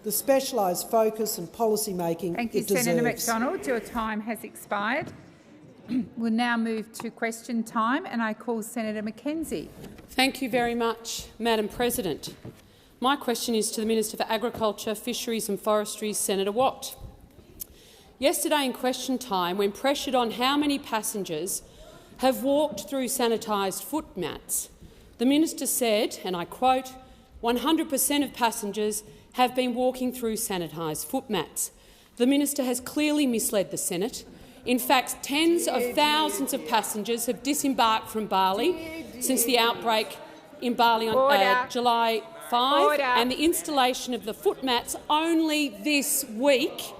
the specialised focus and policy making Thank you, it deserves. Senator McDonald. Your time has expired. We'll now move to question time, and I call Senator Mackenzie. Thank you very much, Madam President. My question is to the Minister for Agriculture, Fisheries and Forestry, Senator Watt. Yesterday in question time, when pressured on how many passengers have walked through sanitised footmats, the minister said, and I quote, 100% of passengers have been walking through sanitised footmats. The minister has clearly misled the Senate. In fact, tens of thousands of passengers have disembarked from Bali since the outbreak in Bali on July 5 and the installation of the footmats only this week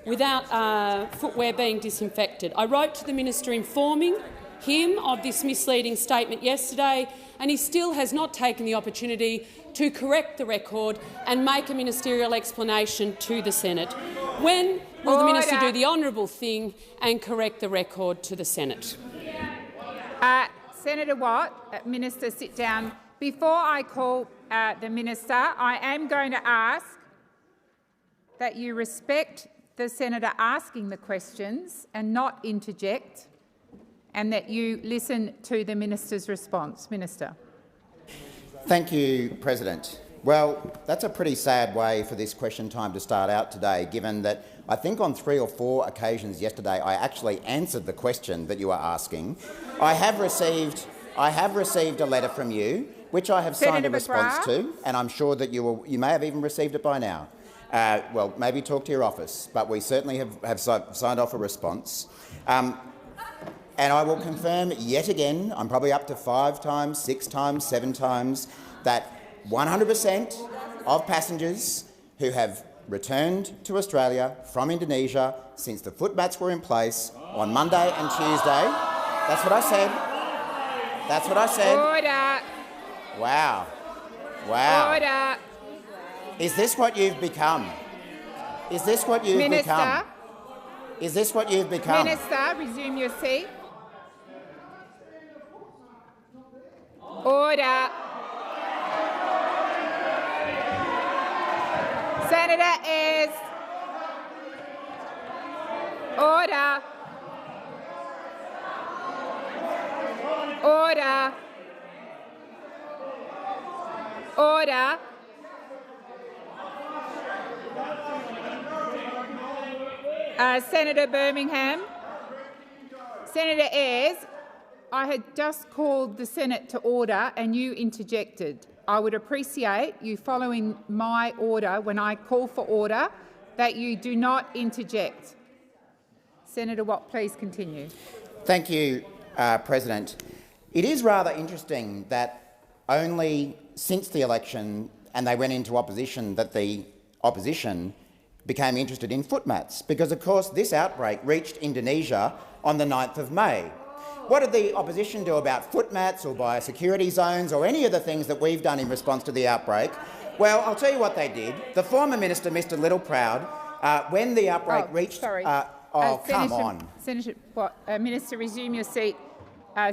without footwear being disinfected. I wrote to the minister informing him of this misleading statement yesterday, and he still has not taken the opportunity to correct the record and make a ministerial explanation to the Senate. When will the minister do the honourable thing and correct the record to the Senate? Senator Watt, Minister, sit down. Before I call the minister, I am going to ask that you respect the senator asking the questions and not interject, and that you listen to the minister's response. Minister. Thank you, President. Well, that's a pretty sad way for this question time to start out today, given that I think on 3 or 4 occasions yesterday I actually answered the question that you are asking. I have received a letter from you, which I have signed a response to, and I'm sure that you may have even received it by now. Well, maybe talk to your office, but we certainly have signed off a response. And I will confirm yet again, I'm probably up to 5 times, 6 times, 7 times, that 100% of passengers who have returned to Australia from Indonesia since the footmats were in place on Monday and Tuesday. That's what I said. That's what I said. Order. Wow. Wow. Order. Is this what you've become? Is this what you've become? Is this what you've become? Minister, resume your seat. Order. Senator Ayres. Order. Order. Order. Senator Birmingham. Senator Ayres, I had just called the Senate to order and you interjected. I would appreciate you following my order when I call for order, that you do not interject. Senator Watt, please continue. Thank you, President. It is rather interesting that only since the election and they went into opposition that the opposition became interested in footmats, because, of course, this outbreak reached Indonesia on the 9th of May. What did the opposition do about footmats or biosecurity zones or any of the things that we've done in response to the outbreak? Well, I'll tell you what they did. The former minister, Mr Littleproud, when the outbreak reached— come on. Senator, Minister, resume your seat.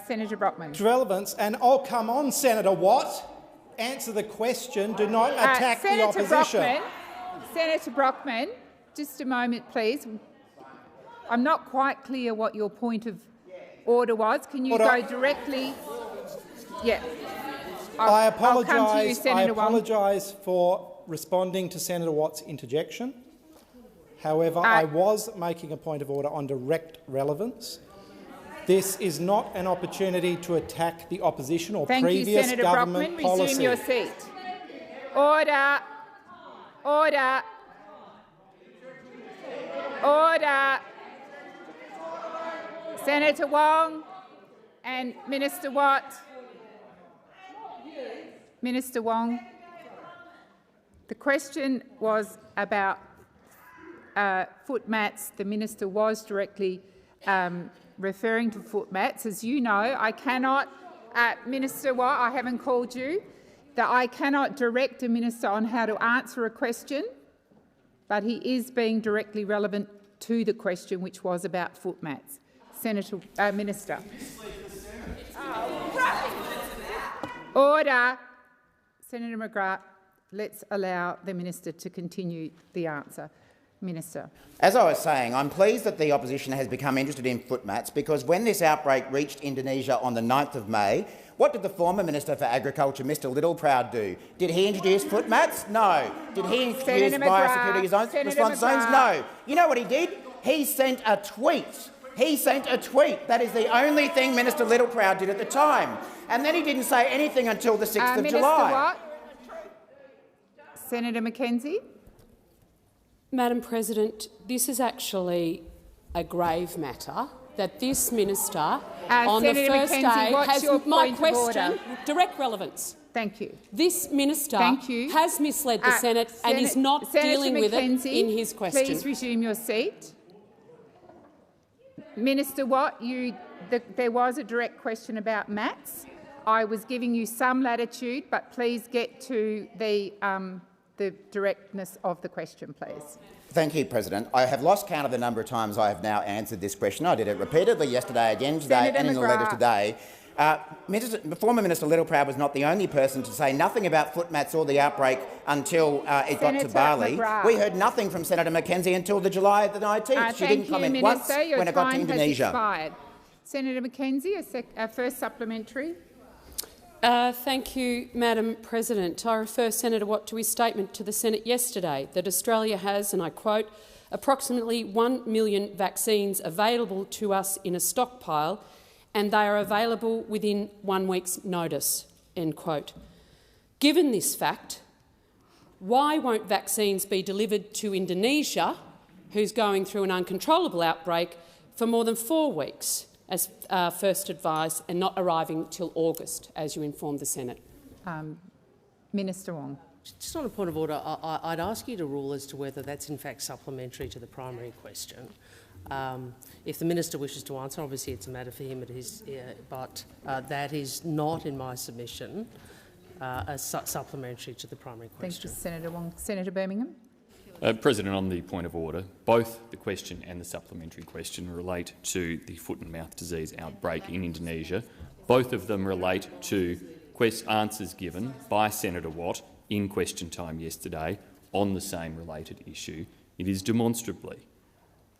Senator Brockman. Relevance, and come on, Senator Watt. Answer the question. Do not attack the opposition. Senator Brockman, just a moment, please. I'm not quite clear what your point of order was. Can you go directly? Yeah. I apologise for responding to Senator Watt's interjection. However, I was making a point of order on direct relevance. This is not an opportunity to attack the opposition or previous government policy. Thank you, Senator Brockman. Resume your seat. Order. Order. Order. Senator Wong and Minister Watt. Minister Wong, the question was about footmats. The minister was directly referring to footmats. As you know, I cannot, Minister Watt, I haven't called you, that I cannot direct a minister on how to answer a question, but he is being directly relevant to the question, which was about footmats. Minister. Order. Senator McGrath, let's allow the minister to continue the answer. Minister. As I was saying, I'm pleased that the opposition has become interested in foot mats because when this outbreak reached Indonesia on the 9th of May, what did the former Minister for Agriculture, Mr Littleproud, do? Did he introduce foot mats? No. Did he introduce biosecurity response zones? No. You know what he did? He sent a tweet. He sent a tweet. That is the only thing Minister Littleproud did at the time. And then he didn't say anything until the 6th of July. Watt. Senator McKenzie. Madam President, this is actually a grave matter that this minister on Senator the first McKenzie, day what's your my point question of order? direct relevance. Thank you. This minister has misled the Senate and is not dealing with it in his question. Please resume your seat. Minister Watt, there was a direct question about mats. I was giving you some latitude, but please get to the directness of the question, please. Thank you, President. I have lost count of the number of times I have now answered this question. I did it repeatedly yesterday, again today, Senator and in the letter McGrath. today. Former Minister Littleproud was not the only person to say nothing about foot mats or the outbreak until it got to Bali. McGrath. We heard nothing from Senator McKenzie until the July the 19th. She didn't comment once when it got to Indonesia. Expired. Senator McKenzie, a first supplementary. Thank you, Madam President. I refer Senator Watt to his statement to the Senate yesterday that Australia has, and I quote, approximately 1 million vaccines available to us in a stockpile, and they are available within 1 week's notice, end quote. Given this fact, why won't vaccines be delivered to Indonesia, who's going through an uncontrollable outbreak, for more than 4 weeks, as first advised, and not arriving till August, as you informed the Senate? Minister Wong. Just on a point of order, I'd ask you to rule as to whether that's in fact supplementary to the primary question. If the minister wishes to answer, obviously it's a matter for him, but that is not in my submission supplementary to the primary question. Thank you, Senator Wong. Senator Birmingham. President, on the point of order, both the question and the supplementary question relate to the foot and mouth disease outbreak in Indonesia. Both of them relate to answers given by Senator Watt in question time yesterday on the same related issue. It is demonstrably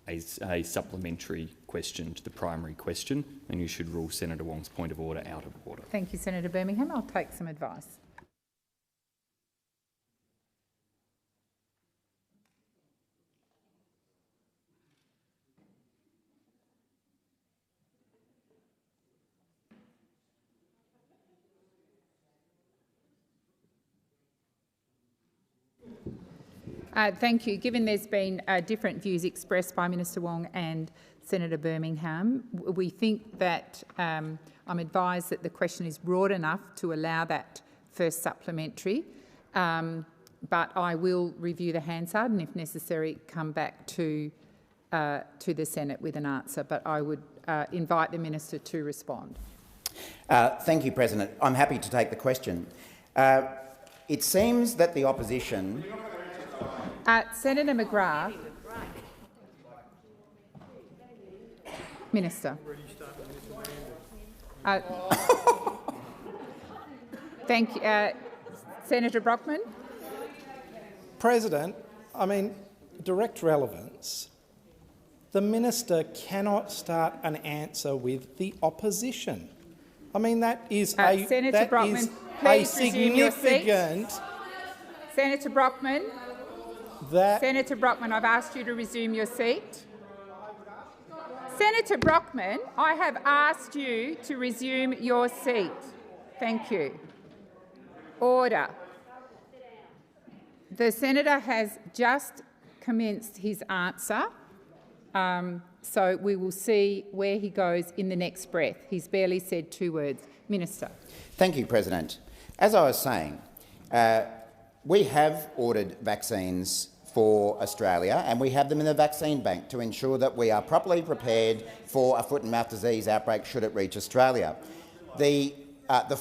a supplementary question to the primary question, and you should rule Senator Wong's point of order out of order. Thank you, Senator Birmingham. I'll take some advice. Thank you. Given there's been different views expressed by Minister Wong and Senator Birmingham, we think that I'm advised that the question is broad enough to allow that first supplementary, but I will review the Hansard and, if necessary, come back to the Senate with an answer. But I would invite the minister to respond. Thank you, President. I'm happy to take the question. It seems that the opposition... Senator McGrath. Minister. Thank you. Senator Brockman. President, I mean, direct relevance. The minister cannot start an answer with the opposition. I mean, that is a Senator Brockman, please significant. Senator Brockman. Senator Brockman, I've asked you to resume your seat. Senator Brockman, I have asked you to resume your seat. Thank you. Order. The senator has just commenced his answer, so we will see where he goes in the next breath. He's barely said 2 words. Minister. Thank you, President. As I was saying, we have ordered vaccines for Australia, and we have them in the vaccine bank to ensure that we are properly prepared for a foot and mouth disease outbreak should it reach Australia. The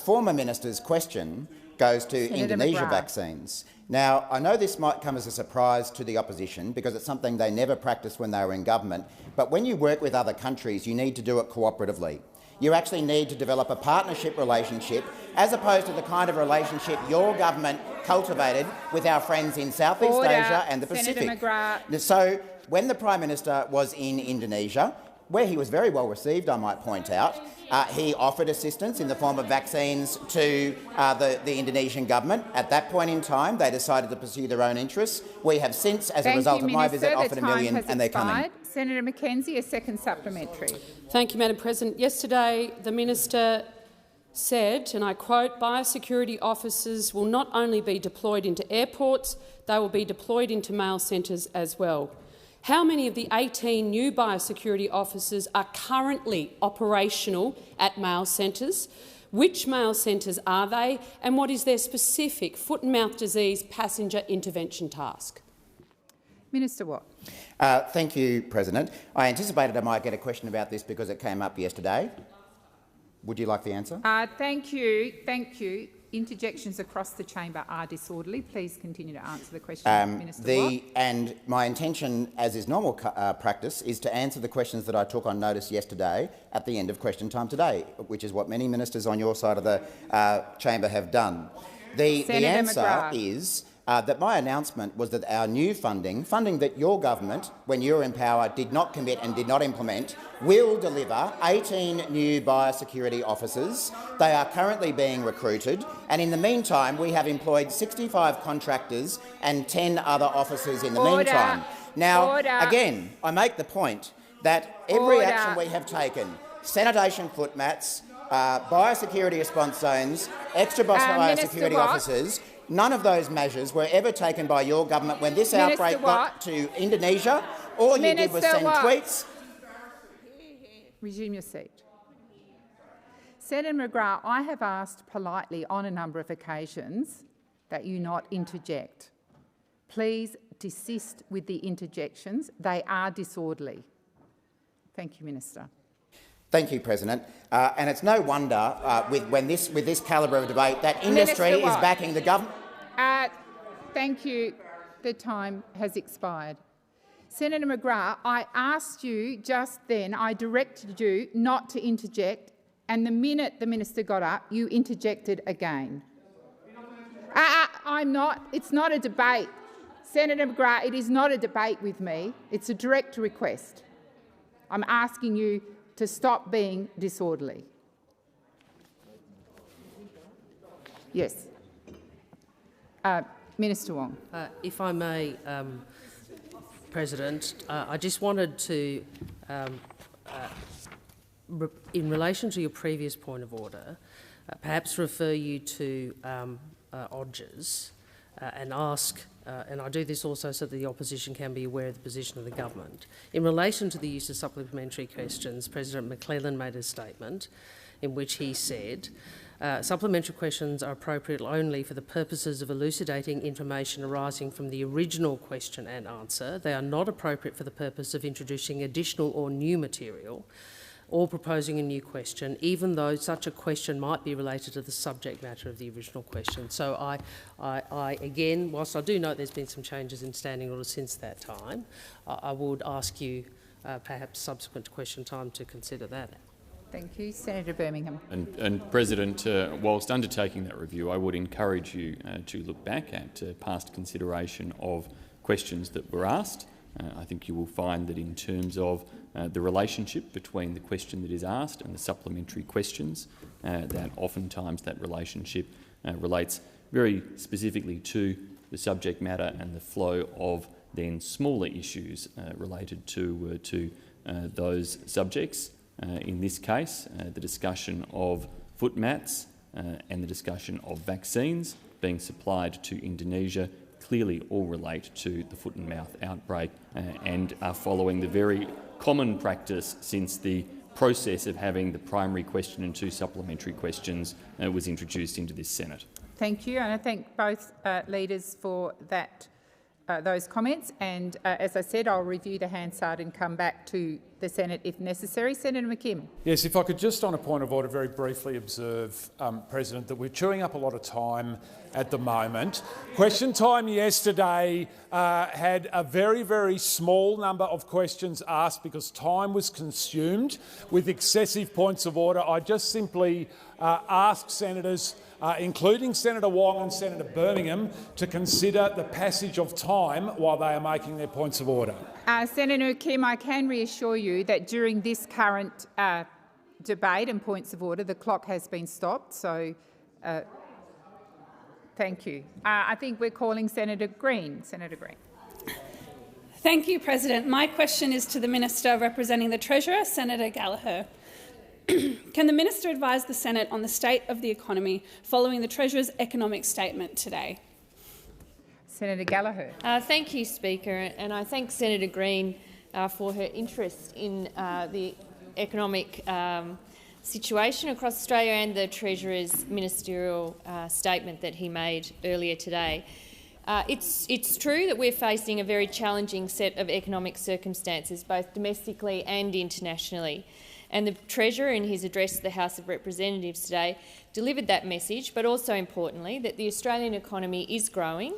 former minister's question goes to Senator Indonesia McGrath. Vaccines. Now, I know this might come as a surprise to the opposition because it's something they never practiced when they were in government, but when you work with other countries, you need to do it cooperatively. You actually need to develop a partnership relationship, as opposed to the kind of relationship your government cultivated with our friends in Southeast Asia and the Pacific. McGrath. So when the Prime Minister was in Indonesia, where he was very well received, I might point out, he offered assistance in the form of vaccines to the Indonesian government. At that point in time, they decided to pursue their own interests. We have since, as a result of my visit, offered $1 million, and they're coming. Senator McKenzie, a second supplementary. Thank you, Madam President. Yesterday, the minister said, and I quote, "Biosecurity officers will not only be deployed into airports, they will be deployed into mail centres as well." How many of the 18 new biosecurity officers are currently operational at mail centres? Which mail centres are they, and what is their specific foot and mouth disease passenger intervention task? Minister Watt. Thank you, President. I anticipated I might get a question about this because it came up yesterday. Would you like the answer? Thank you. Thank you. Interjections across the chamber are disorderly. Please continue to answer the question, Minister Watt. And my intention, as is normal practice, is to answer the questions that I took on notice yesterday at the end of question time today, which is what many ministers on your side of the chamber have done. The answer is that my announcement was that our new funding that your government, when you were in power, did not commit and did not implement, will deliver 18 new biosecurity officers. They are currently being recruited, and in the meantime we have employed 65 contractors and 10 other officers in the meantime. Now, again, I make the point that every action we have taken, sanitation foot mats, biosecurity response zones, extra biosecurity officers, none of those measures were ever taken by your government when this outbreak got to Indonesia. All you did was send tweets. Resume your seat. Senator McGrath, I have asked politely on a number of occasions that you not interject. Please desist with the interjections. They are disorderly. Thank you, Minister. Thank you, President. And it's no wonder with this calibre of debate that industry is backing the government. Thank you. The time has expired. Senator McGrath, I asked you just then, I directed you not to interject, and the minute the minister got up, you interjected again. It's not a debate. Senator McGrath, it is not a debate with me. It's a direct request. I'm asking you to stop being disorderly. Yes. Minister Wong. If I may, President, I just wanted to, in relation to your previous point of order, perhaps refer you to Odgers and ask, and I do this also so that the opposition can be aware of the position of the government. In relation to the use of supplementary questions, President McClellan made a statement in which he said, supplementary questions are appropriate only for the purposes of elucidating information arising from the original question and answer. They are not appropriate for the purpose of introducing additional or new material or proposing a new question, even though such a question might be related to the subject matter of the original question. So I again, whilst I do note there's been some changes in standing orders since that time, I would ask you, perhaps subsequent to question time, to consider that. Thank you. Senator Birmingham. And President, whilst undertaking that review, I would encourage you to look back at past consideration of questions that were asked. I think you will find that in terms of the relationship between the question that is asked and the supplementary questions, that oftentimes that relationship relates very specifically to the subject matter and the flow of then smaller issues related to those subjects. In this case, the discussion of foot mats and the discussion of vaccines being supplied to Indonesia clearly all relate to the foot and mouth outbreak and are following the very common practice since the process of having the primary question and two supplementary questions was introduced into this Senate. Thank you, and I thank both leaders for that, those comments. And as I said, I'll review the Hansard and come back to the Senate if necessary. Senator McKim. Yes, if I could just on a point of order very briefly observe, President, that we're chewing up a lot of time at the moment. Question time yesterday had a very, very small number of questions asked because time was consumed with excessive points of order. I just simply ask senators, including Senator Wong and Senator Birmingham, to consider the passage of time while they are making their points of order. Senator Kim, I can reassure you that during this current debate and points of order, the clock has been stopped. So, thank you. I think we're calling Senator Green. Senator Green. Thank you, President. My question is to the Minister representing the Treasurer, Senator Gallagher. Can the Minister advise the Senate on the state of the economy following the Treasurer's economic statement today? Senator Gallagher. Thank you, Speaker, and I thank Senator Green for her interest in the economic situation across Australia and the Treasurer's ministerial statement that he made earlier today. It's true that we're facing a very challenging set of economic circumstances, both domestically and internationally. And the Treasurer, in his address to the House of Representatives today, delivered that message, but also importantly that the Australian economy is growing,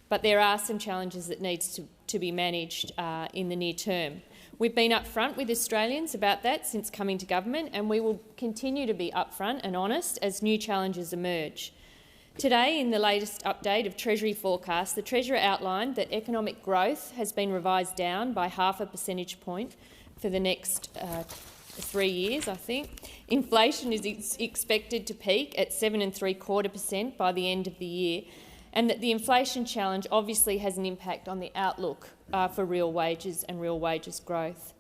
but there are some challenges that need to be managed in the near term. We've been upfront with Australians about that since coming to government, and we will continue to be upfront and honest as new challenges emerge. Today, in the latest update of Treasury forecast, the Treasurer outlined that economic growth has been revised down by 0.5 percentage point for the next 3 years, I think. Inflation is expected to peak at 7.75% by the end of the year, and that the inflation challenge obviously has an impact on the outlook for real wages and real wages growth.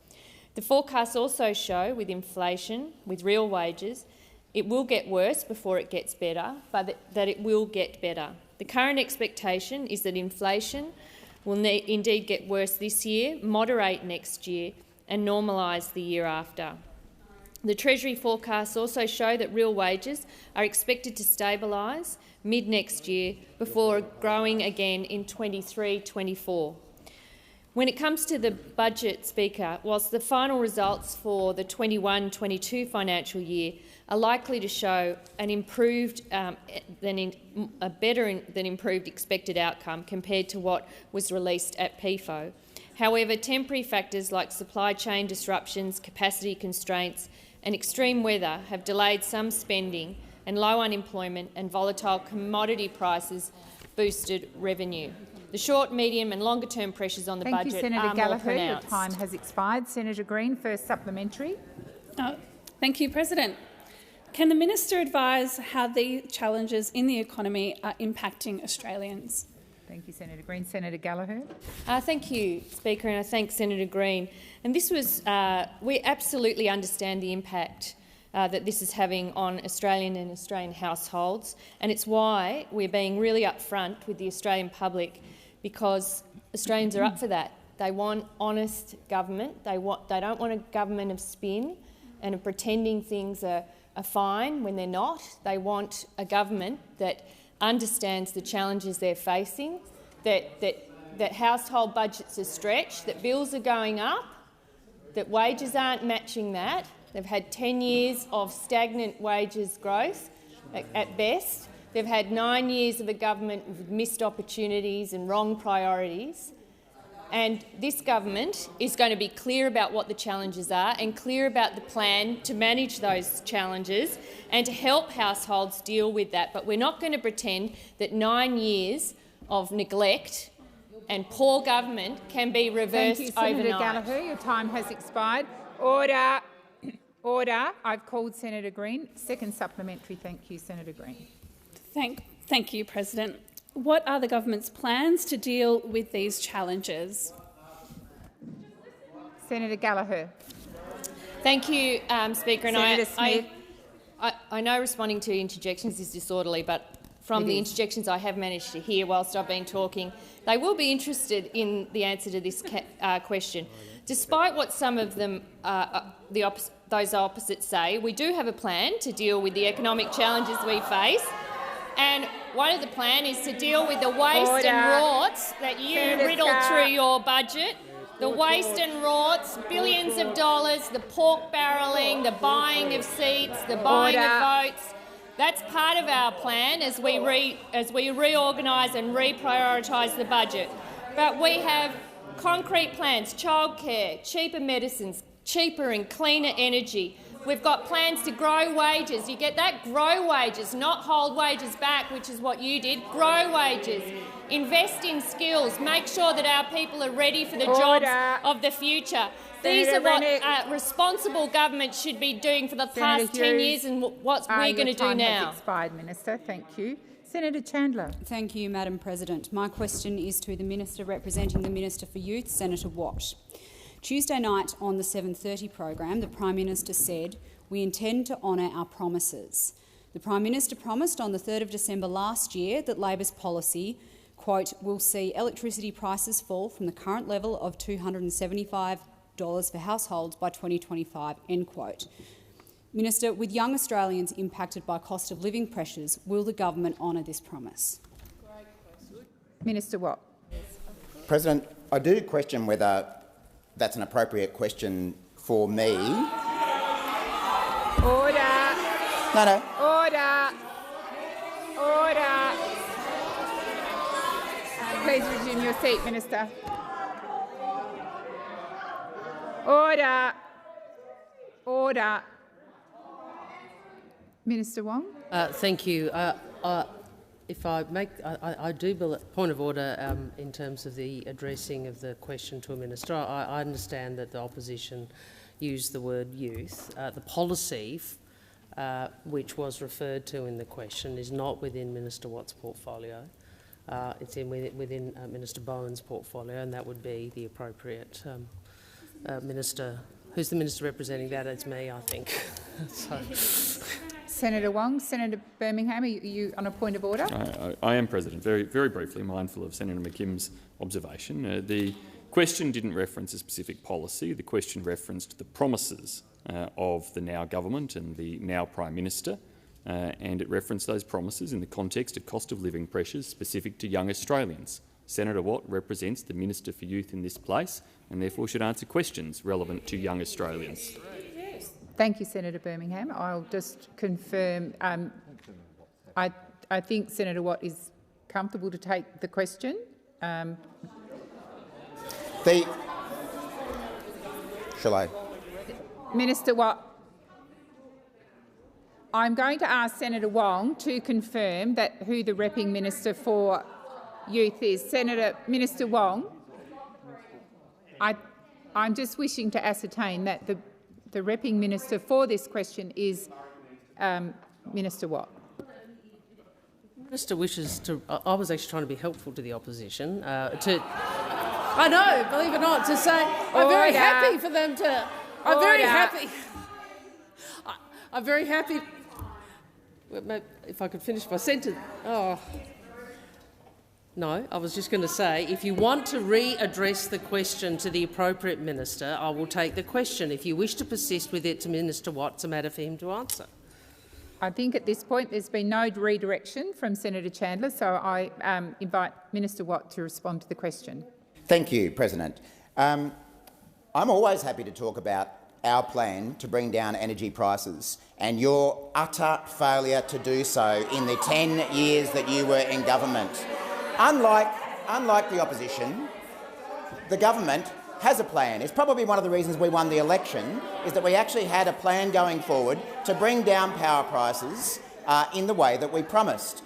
The forecasts also show with inflation, with real wages, it will get worse before it gets better, but that it will get better. The current expectation is that inflation will indeed get worse this year, moderate next year, and normalise the year after. The Treasury forecasts also show that real wages are expected to stabilise mid-next year before growing again in 23-24. When it comes to the budget, Speaker, whilst the final results for the 21-22 financial year are likely to show an improved, a better than improved expected outcome compared to what was released at PFO. However, temporary factors like supply chain disruptions, capacity constraints and extreme weather have delayed some spending, and low unemployment and volatile commodity prices boosted revenue. The short, medium and longer-term pressures on the budget are more pronounced. Thank you, Senator Gallagher. Your time has expired. Senator Green, first supplementary. Thank you, President. Can the Minister advise how the challenges in the economy are impacting Australians? Thank you, Senator Green. Senator Gallagher. Thank you, Speaker, and I thank Senator Green. And this was, we absolutely understand the impact that this is having on Australian and Australian households, and it's why we're being really upfront with the Australian public, because Australians are up for that. They want honest government. They don't want a government of spin and of pretending things are fine when they're not. They want a government that understands the challenges they're facing, that household budgets are stretched, that bills are going up, that wages aren't matching that. They've had 10 years of stagnant wages growth at best. They've had 9 years of a government with missed opportunities and wrong priorities. And this government is going to be clear about what the challenges are and clear about the plan to manage those challenges and to help households deal with that. But we're not going to pretend that 9 years of neglect and poor government can be reversed overnight. Thank you, Senator Gallagher. Your time has expired. Order. Order. I've called Senator Green. Second supplementary. Thank you, Senator Green. Thank you, President. What are the government's plans to deal with these challenges? Senator Gallagher. Thank you, Speaker. And Senator Smith. I know responding to interjections is disorderly, but from the interjections I have managed to hear whilst I've been talking, they will be interested in the answer to this question. Despite what some of them, those opposites say, we do have a plan to deal with the economic challenges we face. And one of the plans is to deal with the waste and rorts that you riddled through your budget the waste and rorts, billions of dollars, the pork barrelling, the buying of seats, the buying of votes. That's part of our plan as we reorganise and reprioritise the budget. But we have concrete plans, childcare, cheaper medicines, cheaper and cleaner energy. We've got plans to grow wages. You get that? Grow wages, not hold wages back, which is what you did. Grow wages. Invest in skills. Make sure that our people are ready for the jobs of the future. These are what responsible government should be doing for the past 10 years and what we're going to do now. Has expired, Minister. Thank you. Senator Chandler. Thank you, Madam President. My question is to the Minister representing the Minister for Youth, Senator Watt. Tuesday night on the 7:30 program, the Prime Minister said, "We intend to honour our promises." The Prime Minister promised on the 3rd of December last year that Labor's policy, quote, "will see electricity prices fall from the current level of $275 for households by 2025, end quote. Minister, with young Australians impacted by cost of living pressures, will the government honour this promise? Minister Watt. President, I do question whether that's an appropriate question for me. Order. No. Order. Order. Please resume your seat, Minister. Order. Order. Minister Wong. Thank you. If I make, I do build a point of order in terms of the addressing of the question to a minister. I understand that the opposition used the word youth. The policy, which was referred to in the question, is not within Minister Watt's portfolio. It's within Minister Bowen's portfolio, and that would be the appropriate minister. Who's the minister representing that? It's me, I think. Senator Wong. Senator Birmingham, are you on a point of order? I am, President. Very briefly, mindful of Senator McKim's observation. The question didn't reference a specific policy. The question referenced the promises of the now government and the now Prime Minister, and it referenced those promises in the context of cost of living pressures specific to young Australians. Senator Watt represents the Minister for Youth in this place and therefore should answer questions relevant to young Australians. Thank you, Senator Birmingham. I'll just confirm. I think Senator Watt is comfortable to take the question. Shall I? Minister Watt, I'm going to ask Senator Wong to confirm that who the repping Minister for Youth is. Minister Wong, I'm just wishing to ascertain that the repping Minister for this question is Minister Watt. Minister wishes to. I was actually trying to be helpful to the opposition. I know, believe it or not, to say I'm very happy for them to. I'm very happy. I'm very happy. If I could finish my sentence. Oh. No, I was just going to say, if you want to readdress the question to the appropriate minister, I will take the question. If you wish to persist with it to Minister Watt, it's a matter for him to answer. I think at this point there's been no redirection from Senator Chandler, so I invite Minister Watt to respond to the question. Thank you, President. I'm always happy to talk about our plan to bring down energy prices and your utter failure to do so in the 10 years that you were in government. Unlike the opposition, the government has a plan. It's probably one of the reasons we won the election, is that we actually had a plan going forward to bring down power prices in the way that we promised.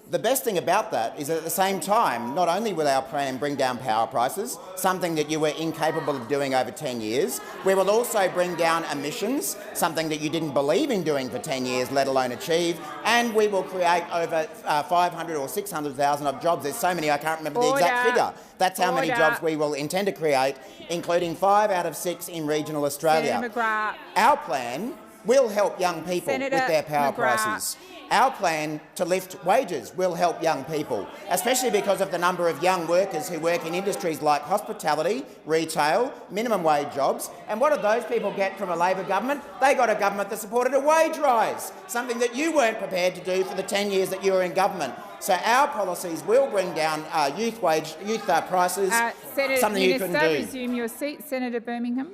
The best thing about that is that at the same time, not only will our plan bring down power prices, something that you were incapable of doing over 10 years, we will also bring down emissions, something that you didn't believe in doing for 10 years, let alone achieve, and we will create over 500 or 600,000 of jobs. There's so many, I can't remember the exact figure. That's how many jobs we will intend to create, including 5 out of 6 in regional Australia. Our plan will help young people with their power prices. Our plan to lift wages will help young people, especially because of the number of young workers who work in industries like hospitality, retail, minimum wage jobs. And what did those people get from a Labor government? They got a government that supported a wage rise, something that you weren't prepared to do for the 10 years that you were in government. So our policies will bring down youth prices, something you couldn't do. Resume your seat. Senator Birmingham.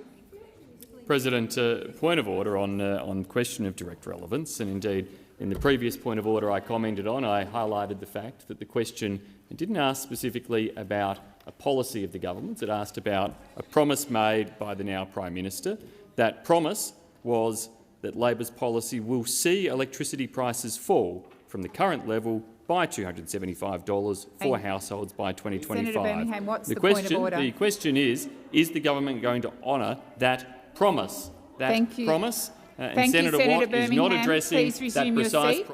President, point of order on question of direct relevance, and indeed in the previous point of order I commented on, I highlighted the fact that the question didn't ask specifically about a policy of the government. It asked about a promise made by the now Prime Minister. That promise was that Labor's policy will see electricity prices fall from the current level by $275 for households by 2025. Senator Birmingham, what's the point of order? The question is the government going to honour that promise? Thank you. Promise? Thank Senator you, Senator Watt Birmingham. is not addressing Please resume that precise your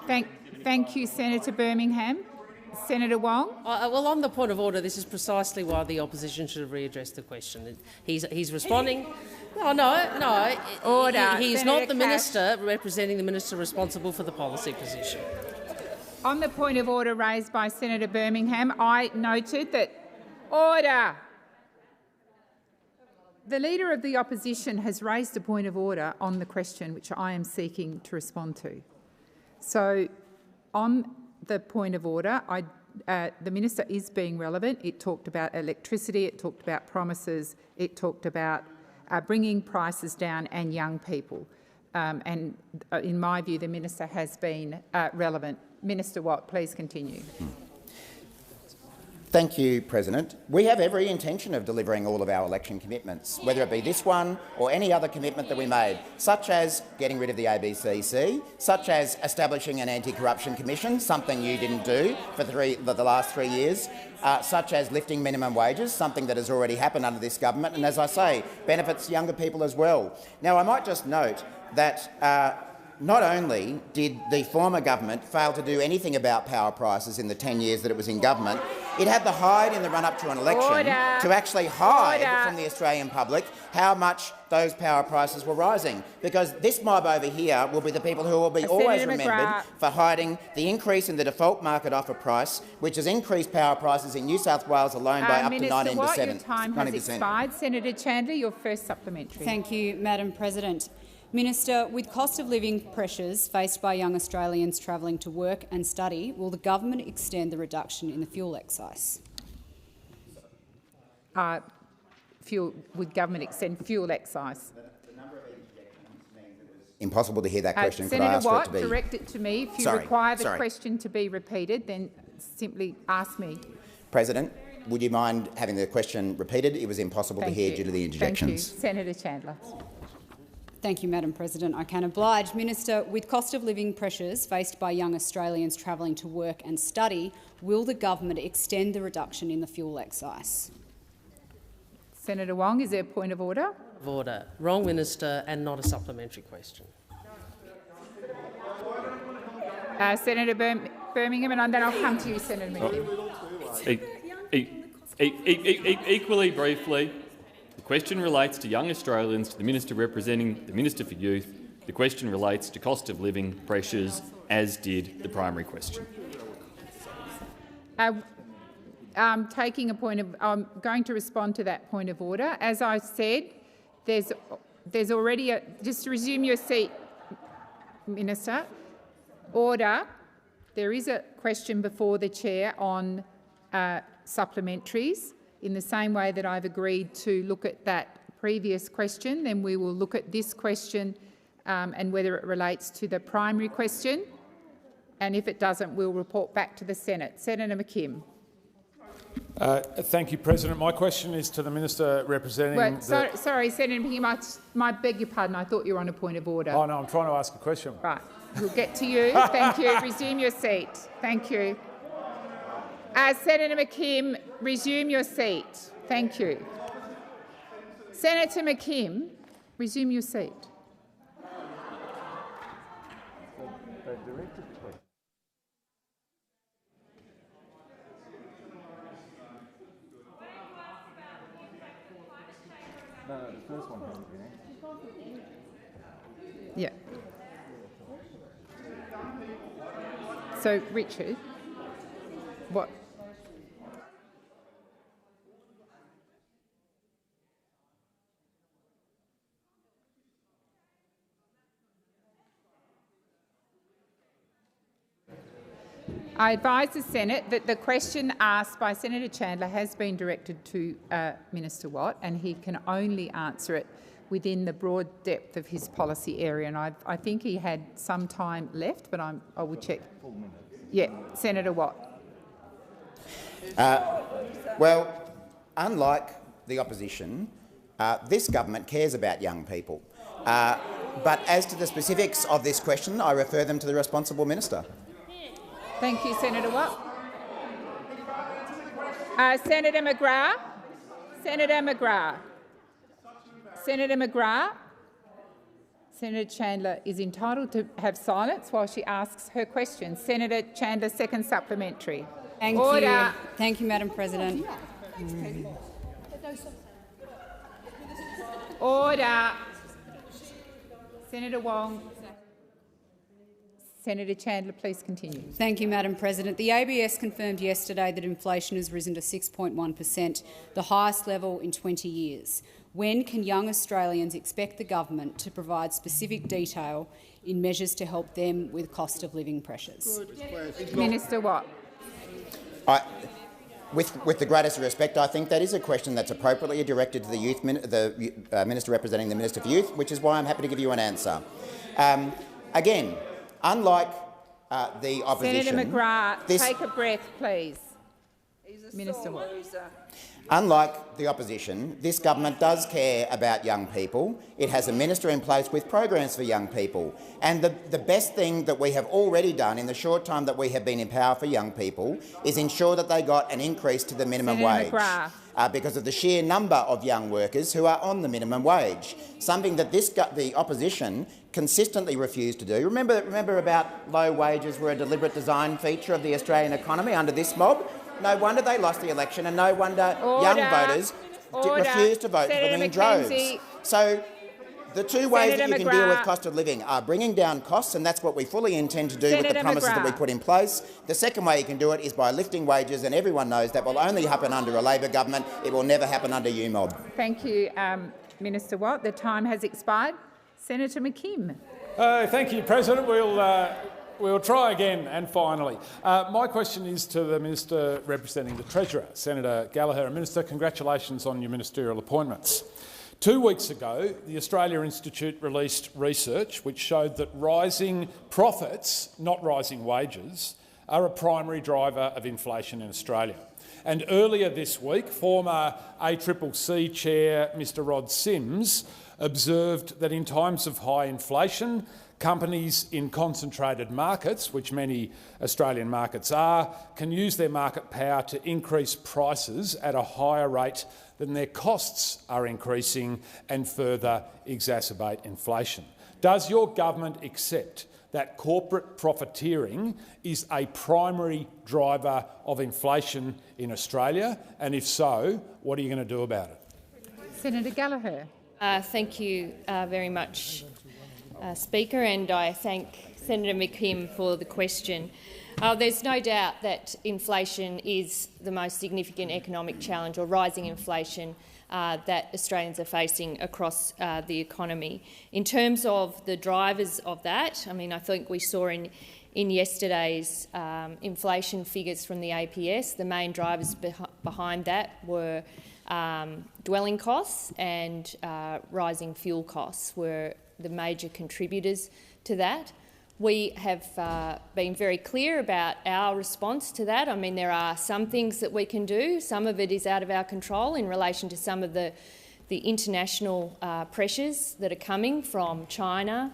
promise. Thank you, Senator Birmingham. Senator Wong. Well, on the point of order, this is precisely why the opposition should have readdressed the question. He's responding. No. Order. He's Senator not the minister representing the minister responsible for the policy position. On the point of order raised by Senator Birmingham, I noted that order. The Leader of the Opposition has raised a point of order on the question which I am seeking to respond to. So, on the point of order, the minister is being relevant. It talked about electricity, it talked about promises, it talked about bringing prices down and young people. And in my view, the minister has been relevant. Minister Watt, please continue. Thank you, President. We have every intention of delivering all of our election commitments, whether it be this one or any other commitment that we made, such as getting rid of the ABCC, such as establishing an anti-corruption commission, something you didn't do for the last 3 years, such as lifting minimum wages, something that has already happened under this government, and, as I say, benefits younger people as well. Now, I might just note that not only did the former government fail to do anything about power prices in the 10 years that it was in government, it had the hide in the run-up to an election to actually hide from the Australian public how much those power prices were rising, because this mob over here will be the people who will be always remembered for hiding the increase in the default market offer price, which has increased power prices in New South Wales alone by up to 19%. Minister Watt, your time has expired. Senator Chandler, your first supplementary. Thank you, Madam President. Minister, with cost of living pressures faced by young Australians travelling to work and study, will the government extend the reduction in the fuel excise? Would government extend fuel excise? Impossible to hear that question. Senator Could I ask Watt, for it to be... direct it to me. If you require the question to be repeated, then simply ask me. President, would you mind having the question repeated? It was impossible to hear due to the interjections. Thank you. Senator Chandler. Thank you, Madam President. I can oblige. Minister, with cost of living pressures faced by young Australians travelling to work and study, will the government extend the reduction in the fuel excise? Senator Wong, is there a point of order? Of order. Wrong minister, and not a supplementary question. Senator Birmingham, and then I'll come to you, Senator McKim. Equally briefly, the question relates to young Australians, to the minister representing the Minister for Youth. The question relates to cost of living pressures, as did the primary question. I'm going to respond to that point of order. As I said, there's already a... Just resume your seat, Minister. Order. There is a question before the chair on supplementaries. In the same way that I've agreed to look at that previous question, then we will look at this question and whether it relates to the primary question. And if it doesn't, we'll report back to the Senate. Senator McKim. Thank you, President. My question is to the Minister representing Sorry, Senator McKim, I beg your pardon. I thought you were on a point of order. Oh, no, I'm trying to ask a question. Right. We'll get to you. Thank you. Resume your seat. Thank you. Senator McKim, resume your seat. Thank you. Senator McKim, resume your seat. No, the first one hasn't been answered. Yeah. So, Richard, what? I advise the Senate that the question asked by Senator Chandler has been directed to Minister Watt, and he can only answer it within the broad depth of his policy area. And I think he had some time left, but I will check. Yeah, Senator Watt. Well, unlike the opposition, this government cares about young people. But as to the specifics of this question, I refer them to the responsible minister. Thank you, Senator Watt. Senator McGrath. Senator McGrath. Senator McGrath. Senator Chandler is entitled to have silence while she asks her question. Senator Chandler, second supplementary. Thank you. Thank you, Madam President. Order. Senator Wong. Senator Chandler, please continue. Thank you, Madam President. The ABS confirmed yesterday that inflation has risen to 6.1%, the highest level in 20 years. When can young Australians expect the government to provide specific detail in measures to help them with cost of living pressures? Minister Watt. With the greatest respect, I think that is a question that's appropriately directed to the Minister representing the Minister for Youth, which is why I'm happy to give you an answer. Again, unlike the opposition— Senator McGrath, take a breath, please. Minister Watt. Unlike the opposition, this government does care about young people. It has a minister in place with programs for young people. And the best thing that we have already done in the short time that we have been in power for young people is ensure that they got an increase to the minimum wage. Because of the sheer number of young workers who are on the minimum wage, something that the opposition consistently refused to do. Remember about low wages were a deliberate design feature of the Australian economy under this mob? No wonder they lost the election, and no wonder young voters refused to vote for them in droves. So the two ways that you can deal with cost of living are bringing down costs, and that's what we fully intend to do with the promises that we put in place. The second way you can do it is by lifting wages, and everyone knows that will only happen under a Labor government. It will never happen under you mob. Thank you, Minister Watt. The time has expired. Senator McKim. Thank you, President. We'll try again, and finally. My question is to the Minister representing the Treasurer, Senator Gallagher. Minister, congratulations on your ministerial appointments. 2 weeks ago, the Australia Institute released research which showed that rising profits, not rising wages, are a primary driver of inflation in Australia. And earlier this week, former ACCC Chair Mr Rod Sims observed that in times of high inflation, companies in concentrated markets, which many Australian markets are, can use their market power to increase prices at a higher rate than their costs are increasing and further exacerbate inflation. Does your government accept that corporate profiteering is a primary driver of inflation in Australia? And if so, what are you going to do about it? Senator Gallagher. Thank you very much, Speaker, and I thank Senator McKim for the question. There's no doubt that inflation is the most significant economic challenge, or rising inflation, that Australians are facing across the economy. In terms of the drivers of that, I mean, I think we saw in yesterday's inflation figures from the APS, the main drivers behind that were dwelling costs and rising fuel costs were the major contributors to that. We have been very clear about our response to that. I mean, there are some things that we can do. Some of it is out of our control in relation to some of the international pressures that are coming from China,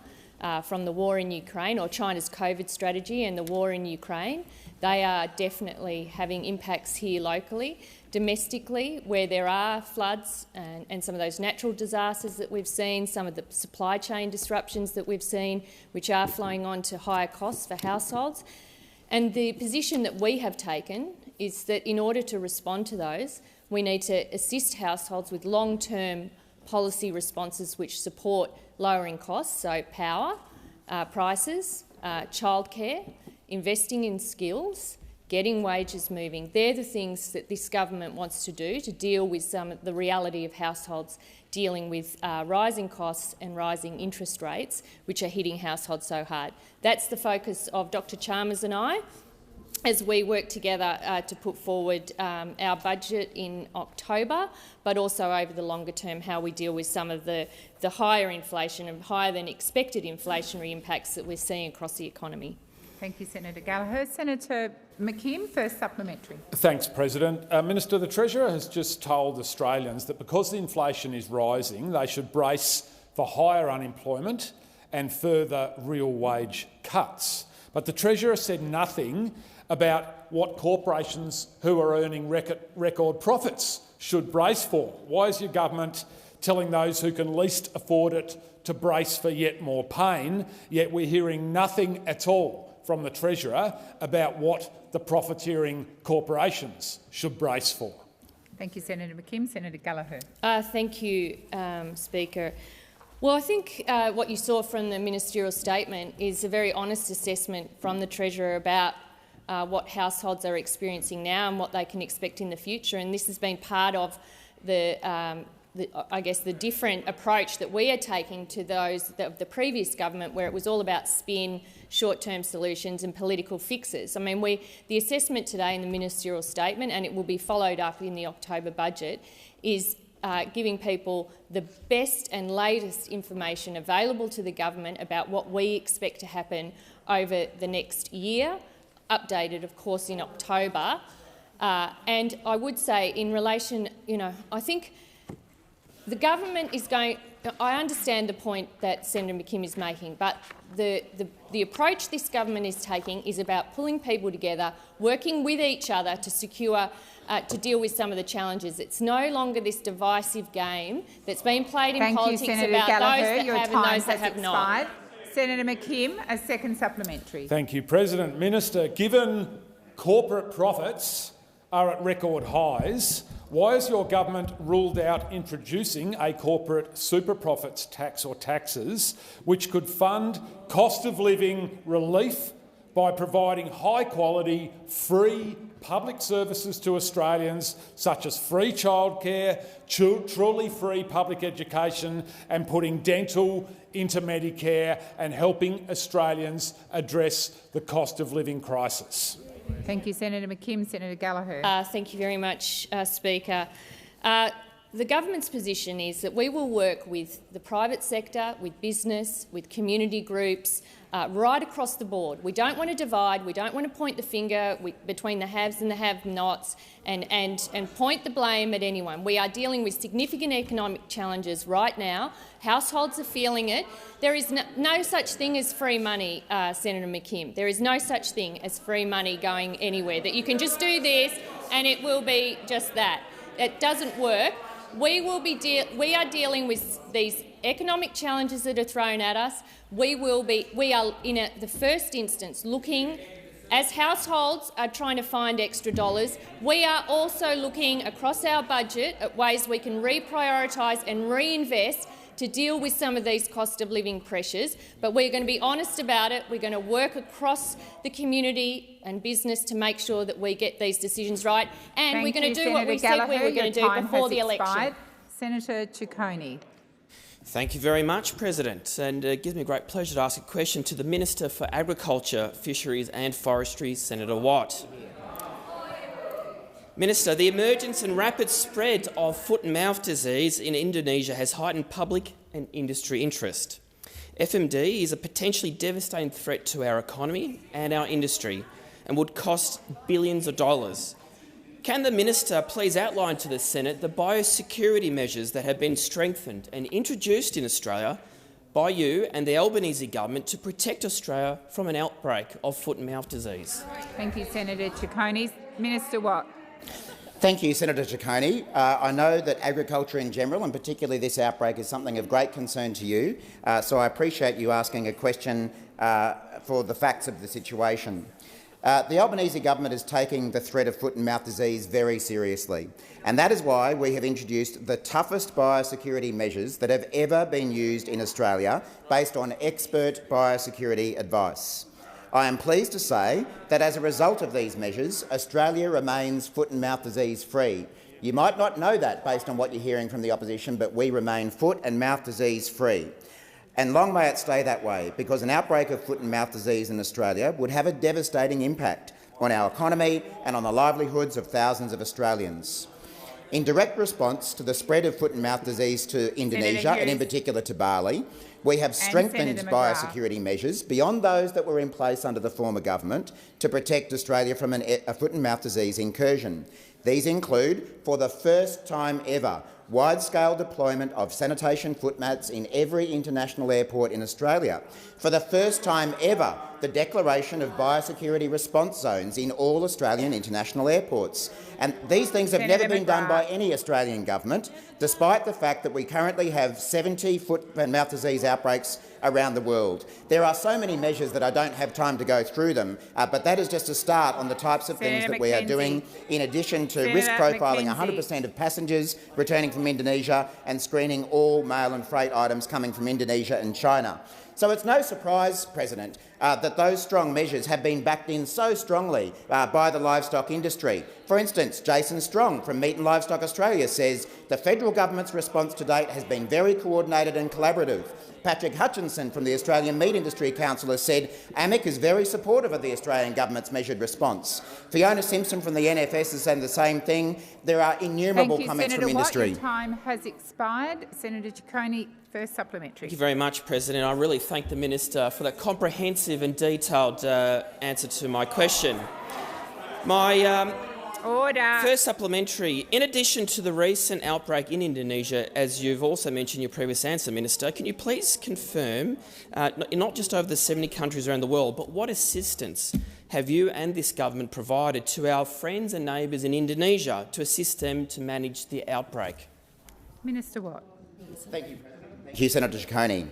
from the war in Ukraine, or China's COVID strategy and the war in Ukraine. They are definitely having impacts here locally. Domestically, where there are floods and some of those natural disasters that we've seen, some of the supply chain disruptions that we've seen, which are flowing on to higher costs for households. And the position that we have taken is that in order to respond to those, we need to assist households with long-term policy responses which support lowering costs, so power, prices, childcare, investing in skills, getting wages moving. They're the things that this government wants to do to deal with some of the reality of households dealing with rising costs and rising interest rates, which are hitting households so hard. That's the focus of Dr Chalmers and I. as we work together to put forward our budget in October, but also over the longer term how we deal with some of the higher inflation and higher than expected inflationary impacts that we're seeing across the economy. Thank you, Senator Gallagher. Senator McKim, first supplementary. Thanks, President. Minister, the Treasurer has just told Australians that because the inflation is rising, they should brace for higher unemployment and further real wage cuts. But the Treasurer said nothing about what corporations who are earning record profits should brace for. Why is your government telling those who can least afford it to brace for yet more pain, yet we're hearing nothing at all from the Treasurer about what the profiteering corporations should brace for? Thank you, Senator McKim. Senator Gallagher. Thank you, Speaker. Well, I think what you saw from the ministerial statement is a very honest assessment from the Treasurer about what households are experiencing now and what they can expect in the future. And this has been part of I guess the different approach that we are taking to those of the previous government, where it was all about spin, short-term solutions and political fixes. I mean, the assessment today in the ministerial statement, and it will be followed up in the October budget, is giving people the best and latest information available to the government about what we expect to happen over the next year, updated, of course, in October. And I would say in relation, I think the government is going. I understand the point that Senator McKim is making, but the approach this government is taking is about pulling people together, working with each other to secure, to deal with some of the challenges. It's no longer this divisive game that's been played in politics about those that have and those that have not. Senator McKim, a second supplementary. Thank you, President. Minister, given corporate profits are at record highs, why has your government ruled out introducing a corporate super profits tax or taxes which could fund cost of living relief by providing high-quality, free public services to Australians, such as free childcare, truly free public education, and putting dental into Medicare and helping Australians address the cost of living crisis? Thank you, Senator McKim. Senator Gallagher. Thank you very much, Speaker. The government's position is that we will work with the private sector, with business, with community groups, right across the board. We don't want to divide. We don't want to point the finger between the haves and the have-nots and point the blame at anyone. We are dealing with significant economic challenges right now. Households are feeling it. There is no such thing as free money, Senator McKim. There is no such thing as free money going anywhere, that you can just do this and it will be just that. It doesn't work. We are dealing with these economic challenges that are thrown at us. We are in the first instance looking, as households are trying to find extra dollars, we are also looking across our budget at ways we can reprioritise and reinvest to deal with some of these cost of living pressures. But we're going to be honest about it. We're going to work across the community and business to make sure that we get these decisions right. And we're going to do what we said we were going to do before the election. Senator Ciccone. Thank you very much, President. And it gives me great pleasure to ask a question to the Minister for Agriculture, Fisheries and Forestry, Senator Watt. Minister, the emergence and rapid spread of foot and mouth disease in Indonesia has heightened public and industry interest. FMD is a potentially devastating threat to our economy and our industry and would cost billions of dollars. Can the Minister please outline to the Senate the biosecurity measures that have been strengthened and introduced in Australia by you and the Albanese government to protect Australia from an outbreak of foot and mouth disease? Thank you, Senator Ciccone. Minister Watt. Thank you, Senator Ciccone. I know that agriculture in general, and particularly this outbreak, is something of great concern to you, so I appreciate you asking a question for the facts of the situation. The Albanese government is taking the threat of foot and mouth disease very seriously, and that is why we have introduced the toughest biosecurity measures that have ever been used in Australia, based on expert biosecurity advice. I am pleased to say that as a result of these measures, Australia remains foot and mouth disease free. You might not know that based on what you're hearing from the opposition, but we remain foot and mouth disease free. And long may it stay that way, because an outbreak of foot and mouth disease in Australia would have a devastating impact on our economy and on the livelihoods of thousands of Australians. In direct response to the spread of foot and mouth disease to Indonesia, and in particular to Bali, we have strengthened biosecurity measures beyond those that were in place under the former government to protect Australia from a foot and mouth disease incursion. These include, for the first time ever, wide-scale deployment of sanitation foot mats in every international airport in Australia. For the first time ever, the declaration of biosecurity response zones in all Australian international airports. And these things have never been done by any Australian government, despite the fact that we currently have 70 foot and mouth disease outbreaks around the world. There are so many measures that I don't have time to go through them, but that is just a start on the types of things that we are doing, in addition to risk profiling 100% of passengers returning from Indonesia and screening all mail and freight items coming from Indonesia and China. So it's no surprise, President, that those strong measures have been backed in so strongly by the livestock industry. For instance, Jason Strong from Meat and Livestock Australia says the federal government's response to date has been very coordinated and collaborative. Patrick Hutchinson from the Australian Meat Industry Council has said AMIC is very supportive of the Australian government's measured response. Fiona Simpson from the NFS has said the same thing. There are innumerable comments from industry. Senator Watt, your time has expired. Senator Ciccone, first supplementary. Thank you very much, President. I really thank the Minister for that comprehensive and detailed answer to my question. My first supplementary. In addition to the recent outbreak in Indonesia, as you've also mentioned in your previous answer, Minister, can you please confirm, not just over the 70 countries around the world, but what assistance have you and this government provided to our friends and neighbours in Indonesia to assist them to manage the outbreak? Minister Watt. Thank you. Thank you, Senator Ciccone.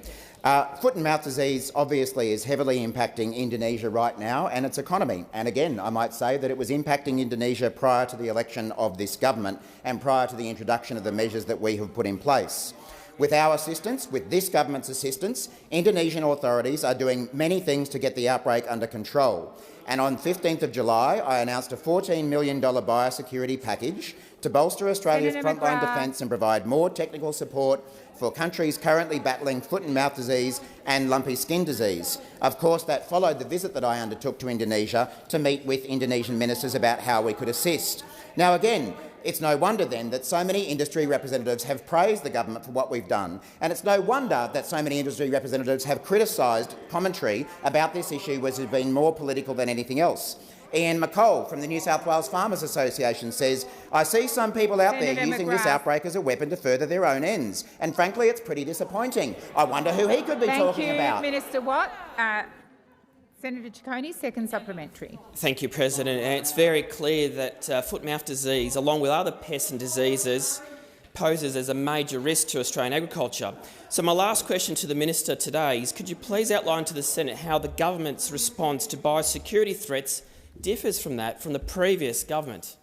Foot and mouth disease obviously is heavily impacting Indonesia right now and its economy. And again, I might say that it was impacting Indonesia prior to the election of this government and prior to the introduction of the measures that we have put in place. With our assistance, with this government's assistance, Indonesian authorities are doing many things to get the outbreak under control. And on 15th of July, I announced a $14 million biosecurity package to bolster Australia's frontline defence and provide more technical support for countries currently battling foot and mouth disease and lumpy skin disease. Of course, that followed the visit that I undertook to Indonesia to meet with Indonesian ministers about how we could assist. Now again, it's no wonder then that so many industry representatives have praised the government for what we've done, and it's no wonder that so many industry representatives have criticised commentary about this issue which has been more political than anything else. Ian McColl from the New South Wales Farmers Association says, I see some people out there using this outbreak as a weapon to further their own ends, and frankly it's pretty disappointing. I wonder who he could be talking about. Thank you, Minister Watt. Senator Ciccone, second supplementary. Thank you, President. And it's very clear that foot-mouth disease, along with other pests and diseases, poses as a major risk to Australian agriculture. So my last question to the Minister today is, could you please outline to the Senate how the government's response to biosecurity threats differs from that from the previous government?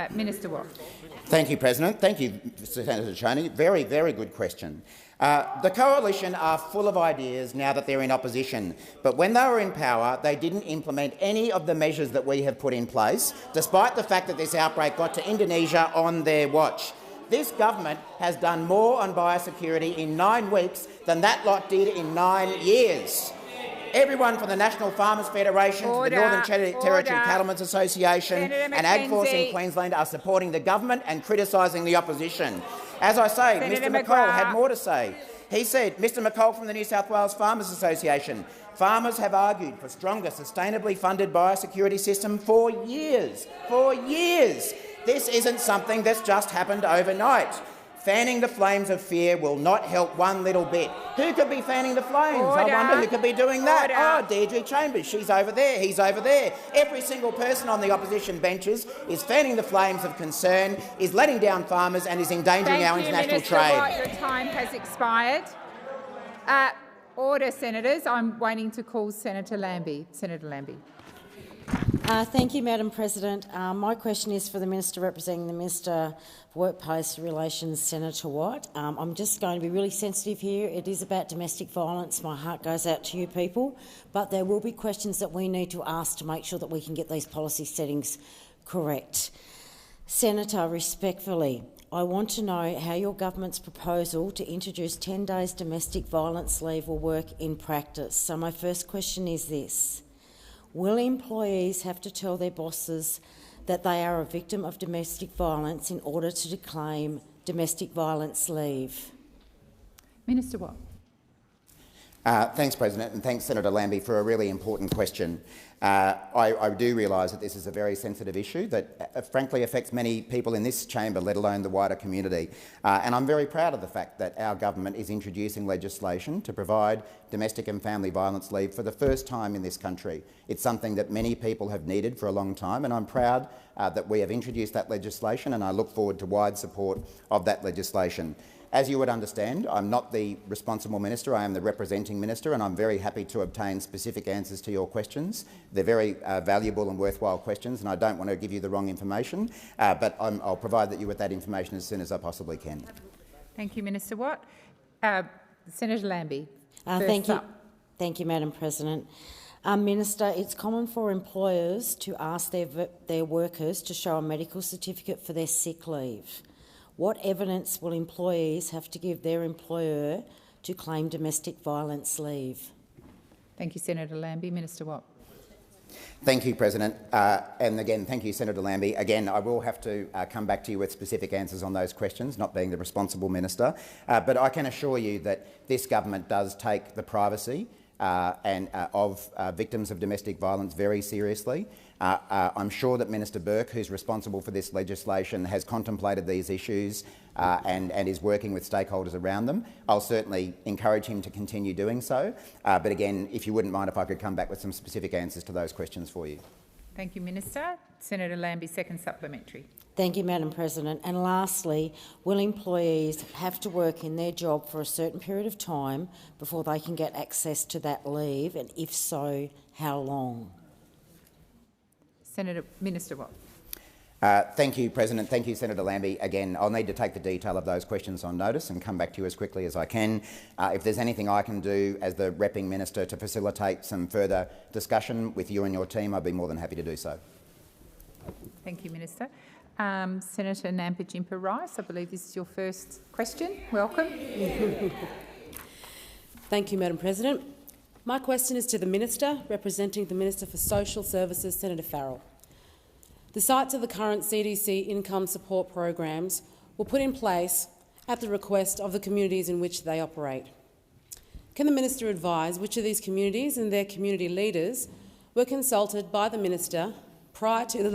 Minister Watt. Thank you, President. Thank you, Senator Ciccone. Very, very good question. The Coalition are full of ideas now that they're in opposition, but when they were in power, they didn't implement any of the measures that we have put in place, despite the fact that this outbreak got to Indonesia on their watch. This government has done more on biosecurity in 9 weeks than that lot did in 9 years. Everyone from the National Farmers Federation to the Northern Territory Cattlemen's Association and AgForce in Queensland are supporting the government and criticising the opposition. As I say, Mr McColl had more to say. He said, Mr McColl from the New South Wales Farmers Association, farmers have argued for stronger, sustainably funded biosecurity system for years. For years. This isn't something that's just happened overnight. Fanning the flames of fear will not help one little bit. Who could be fanning the flames? I wonder who could be doing that. Oh, Deirdre Chambers, she's over there, he's over there. Every single person on the opposition benches is fanning the flames of concern, is letting down farmers and is endangering our international trade. Watt, your time has expired. Order, senators. I'm waiting to call Senator Lambie. Senator Lambie. Thank you, Madam President. My question is for the Minister representing the Minister for Workplace Relations, Senator Watt. I'm just going to be really sensitive here. It is about domestic violence. My heart goes out to you people. But there will be questions that we need to ask to make sure that we can get these policy settings correct. Senator, respectfully, I want to know how your government's proposal to introduce 10 days domestic violence leave will work in practice. So my first question is this. Will employees have to tell their bosses that they are a victim of domestic violence in order to claim domestic violence leave? Minister Watt. Thanks, President, and thanks, Senator Lambie, for a really important question. I do realise that this is a very sensitive issue that frankly affects many people in this chamber, let alone the wider community. And I'm very proud of the fact that our government is introducing legislation to provide domestic and family violence leave for the first time in this country. It's something that many people have needed for a long time, and I'm proud that we have introduced that legislation, and I look forward to wide support of that legislation. As you would understand, I'm not the responsible minister, I am the representing minister, and I'm very happy to obtain specific answers to your questions. They're very valuable and worthwhile questions, and I don't want to give you the wrong information, but I'll provide you with that information as soon as I possibly can. Thank you, Minister Watt. Senator Lambie. Thank you, Madam President. Minister, it's common for employers to ask their workers to show a medical certificate for their sick leave. What evidence will employees have to give their employer to claim domestic violence leave? Thank you, Senator Lambie. Minister Watt. Thank you, President. And again, thank you, Senator Lambie. Again, I will have to come back to you with specific answers on those questions, not being the responsible minister. But I can assure you that this government does take the privacy of victims of domestic violence very seriously. I'm sure that Minister Burke, who's responsible for this legislation, has contemplated these issues and is working with stakeholders around them. I'll certainly encourage him to continue doing so. But again, if you wouldn't mind if I could come back with some specific answers to those questions for you. Thank you, Minister. Senator Lambie, second supplementary. Thank you, Madam President. And lastly, will employees have to work in their job for a certain period of time before they can get access to that leave? And if so, how long? Minister Watt. Thank you, President. Thank you, Senator Lambie. Again, I'll need to take the detail of those questions on notice and come back to you as quickly as I can. If there's anything I can do as the repping minister to facilitate some further discussion with you and your team, I'd be more than happy to do so. Thank you, Minister. Senator Nampijinpa Rice, I believe this is your first question. Welcome. Thank you, Madam President. My question is to the Minister, representing the Minister for Social Services, Senator Farrell. The sites of the current CDC income support programs were put in place at the request of the communities in which they operate. Can the Minister advise which of these communities and their community leaders were consulted by the Minister prior to the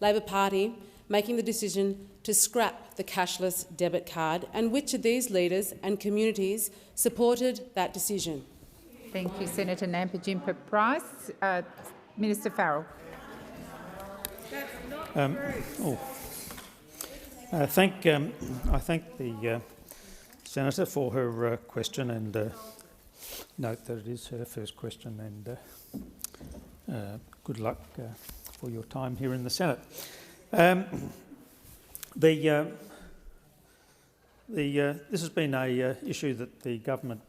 Labor Party making the decision to scrap the cashless debit card, and which of these leaders and communities supported that decision? Thank you, Senator Nampijinpa Rice. Minister Farrell. I thank the Senator for her question, and note that it is her first question, and good luck for your time here in the Senate. This has been an issue that the government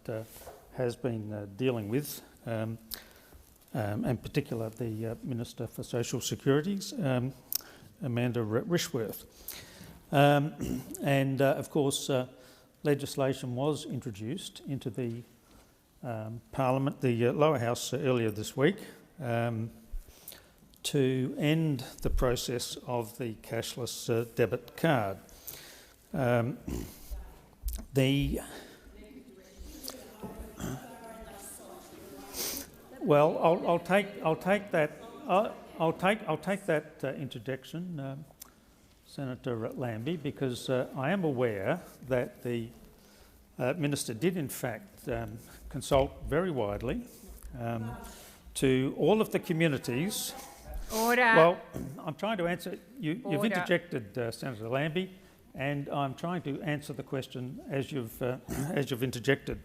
has been dealing with, and in particular the Minister for Social Securities, Amanda Rishworth. Of course, legislation was introduced into the Parliament, the Lower House, earlier this week, to end the process of the cashless debit card. I'll take that interjection, Senator Lambie, because I am aware that the Minister did in fact consult very widely to all of the communities. Order. Well, I'm trying to answer. You've interjected, Senator Lambie, and I'm trying to answer the question as you've interjected.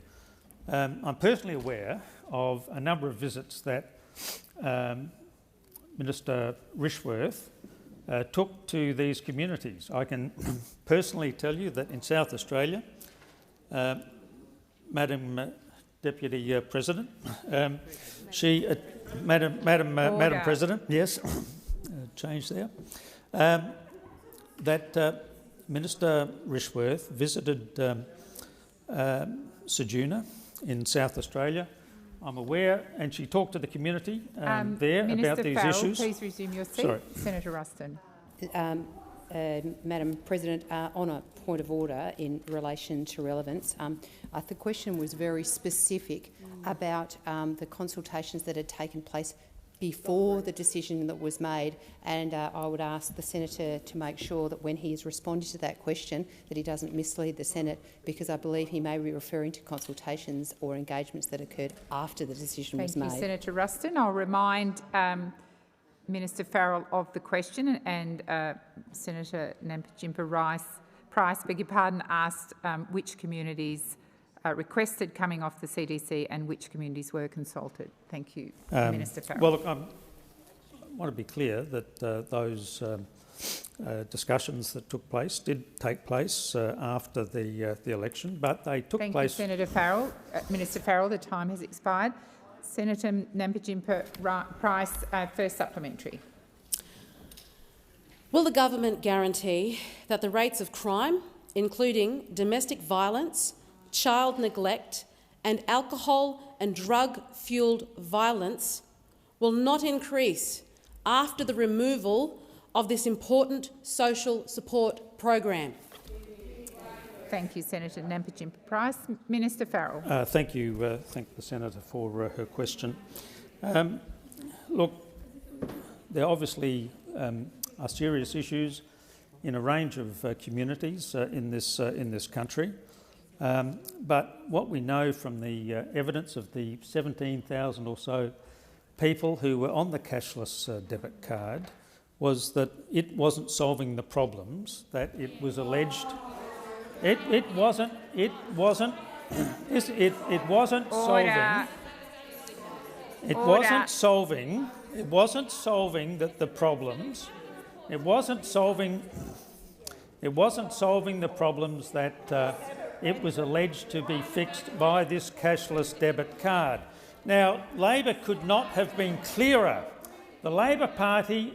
I'm personally aware of a number of visits that Minister Rishworth took to these communities. I can personally tell you that in South Australia, Madam Deputy President, Madam President, yes, change there, that Minister Rishworth visited Ceduna in South Australia I'm aware, and she talked to the community there Minister about these Farrell, issues. please resume your seat. Sorry. Senator Ruston. Madam President, on a point of order in relation to relevance, the question was very specific about the consultations that had taken place before the decision that was made, and I would ask the senator to make sure that when he is responding to that question that he doesn't mislead the Senate, because I believe he may be referring to consultations or engagements that occurred after the decision was made. Thank you, Senator Ruston. I'll remind Minister Farrell of the question, and Senator Nampijinpa Price, beg your pardon, asked which communities requested coming off the CDC and which communities were consulted. Thank you, Minister Farrell. Well, look, I want to be clear that those discussions that took place did take place after the election, but they took place. Thank you, Senator Farrell. Minister Farrell, the time has expired. Senator Nampijinpa Price, first supplementary. Will the government guarantee that the rates of crime, including domestic violence, child neglect and alcohol and drug-fuelled violence, will not increase after the removal of this important social support program? Thank you, Senator Nampijinpa Price. Minister Farrell. Thank you. Thank the senator for her question. Look, there obviously are serious issues in a range of communities in this country. But what we know from the evidence of the 17,000 or so people who were on the cashless debit card was that it wasn't solving the problems that it was alleged. It wasn't solving the problems. It wasn't solving the problems that it was alleged to be fixed by this cashless debit card. Now, Labor could not have been clearer. The Labor Party,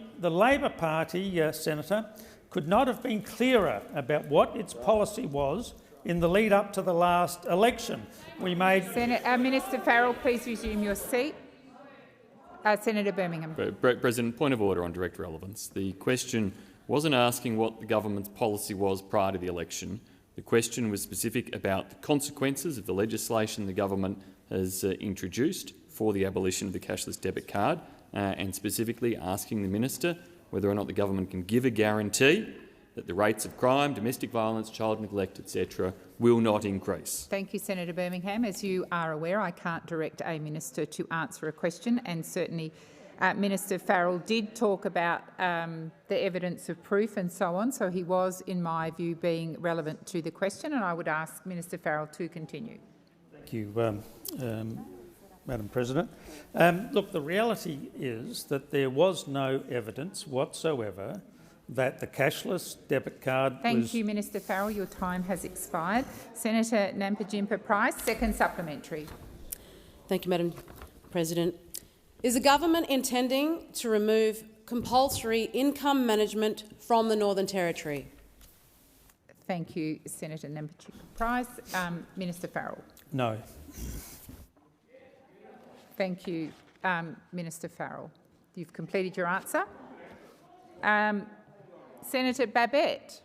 Senator, could not have been clearer about what its policy was in the lead up to the last election. We made... Minister Farrell, please resume your seat. Senator Birmingham. President, point of order on direct relevance. The question wasn't asking what the government's policy was prior to the election. The question was specific about the consequences of the legislation the government has introduced for the abolition of the cashless debit card, and specifically asking the minister whether or not the government can give a guarantee that the rates of crime, domestic violence, child neglect, etc., will not increase. Thank you, Senator Birmingham. As you are aware, I can't direct a minister to answer a question, and certainly Minister Farrell did talk about the evidence of proof and so on, so he was, in my view, being relevant to the question, and I would ask Minister Farrell to continue. Thank you, Madam President. Look, the reality is that there was no evidence whatsoever that the cashless debit card was... Thank you, Minister Farrell. Your time has expired. Senator Nampijinpa Price, second supplementary. Thank you, Madam President. Is the government intending to remove compulsory income management from the Northern Territory? Thank you, Senator Nampijinpa Price. Minister Farrell. No. Thank you, Minister Farrell. You've completed your answer. Senator Babet,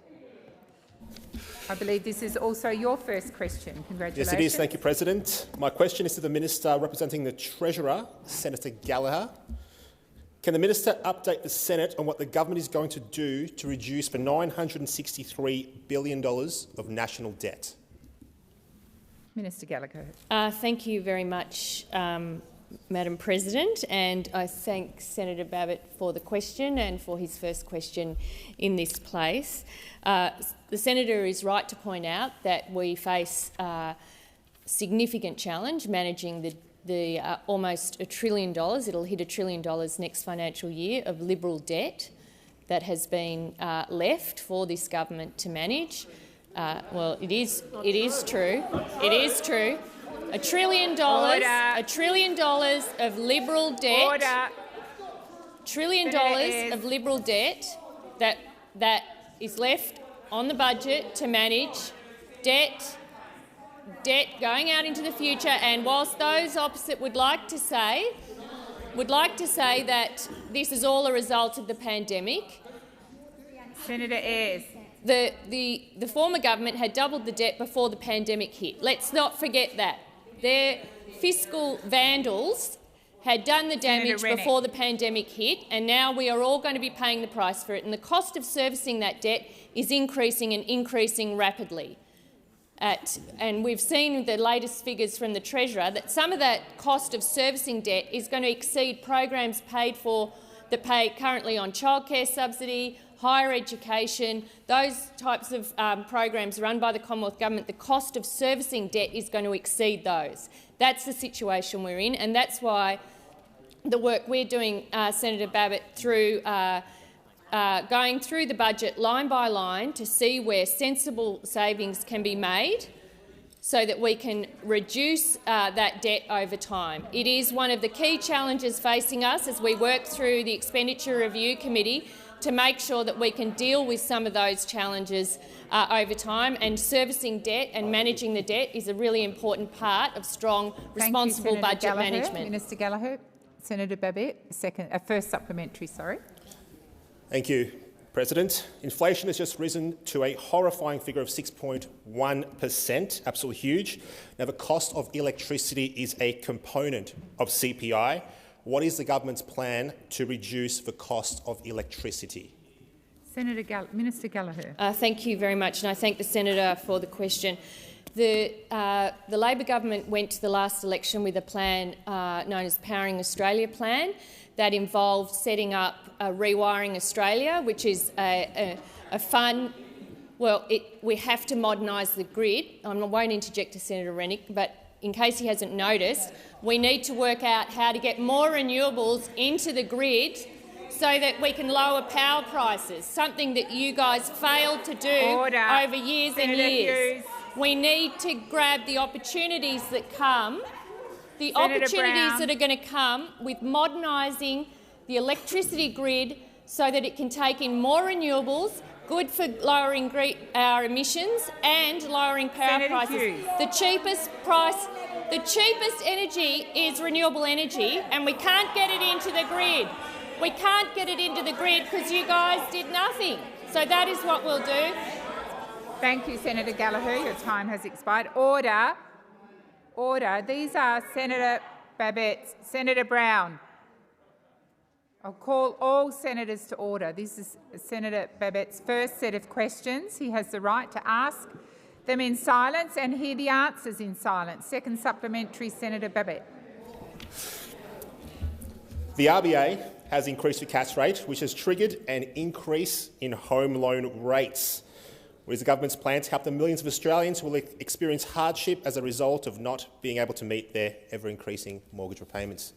I believe this is also your first question. Congratulations. Yes, it is. Thank you, President. My question is to the Minister representing the Treasurer, Senator Gallagher. Can the Minister update the Senate on what the government is going to do to reduce the $963 billion of national debt? Minister Gallagher. Thank you very much, Madam President, and I thank Senator Babet for the question and for his first question in this place. The Senator is right to point out that we face a significant challenge managing the almost $1 trillion, it'll hit $1 trillion next financial year, of Liberal debt that has been left for this government to manage. Well, it is true. It is true. $1 trillion, $1 trillion of Liberal debt. Order. $1 trillion of Liberal debt that is left on the budget to manage debt debt going out into the future, and whilst those opposite would like to say that this is all a result of the pandemic, Senator Ayres. The former government had doubled the debt before the pandemic hit. Let's not forget that. Their fiscal vandals had done the damage before the pandemic hit, and now we are all going to be paying the price for it. And the cost of servicing that debt is increasing and increasing rapidly. And we've seen the latest figures from the Treasurer that some of that cost of servicing debt is going to exceed programs paid for that pay currently on childcare subsidy, higher education, those types of programs run by the Commonwealth Government. The cost of servicing debt is going to exceed those. That's the situation we're in, and that's why the work we're doing, Senator Babet, through going through the budget line by line to see where sensible savings can be made so that we can reduce that debt over time. It is one of the key challenges facing us as we work through the Expenditure Review Committee to make sure that we can deal with some of those challenges over time, and servicing debt and managing the debt is a really important part of strong, responsible budget management. Minister Gallagher. Senator Babet, first supplementary, sorry. Thank you, President. Inflation has just risen to a horrifying figure of 6.1%, absolutely huge. Now, the cost of electricity is a component of CPI. What is the government's plan to reduce the cost of electricity? Minister Gallagher. Thank you very much, and I thank the senator for the question. The Labor government went to the last election with a plan known as Powering Australia Plan that involved setting up Rewiring Australia, which is a fund. Well, we have to modernise the grid. I won't interject to Senator Rennick, but in case he hasn't noticed, we need to work out how to get more renewables into the grid so that we can lower power prices, something that you guys failed to do over years and years. We need to grab the opportunities that come, that are going to come with modernising the electricity grid so that it can take in more renewables, good for lowering our emissions and lowering power prices. The cheapest energy is renewable energy, and we can't get it into the grid. We can't get it into the grid because you guys did nothing. So that is what we'll do. Thank you, Senator Gallagher. Your time has expired. Order. Order. These are Senator Babet, Senator Brown. I'll call all senators to order. This is Senator Babet's first set of questions. He has the right to ask them in silence and hear the answers in silence. Second supplementary, Senator Babet. The RBA has increased the cash rate, which has triggered an increase in home loan rates. What is the government's plan to help the millions of Australians who will experience hardship as a result of not being able to meet their ever-increasing mortgage repayments?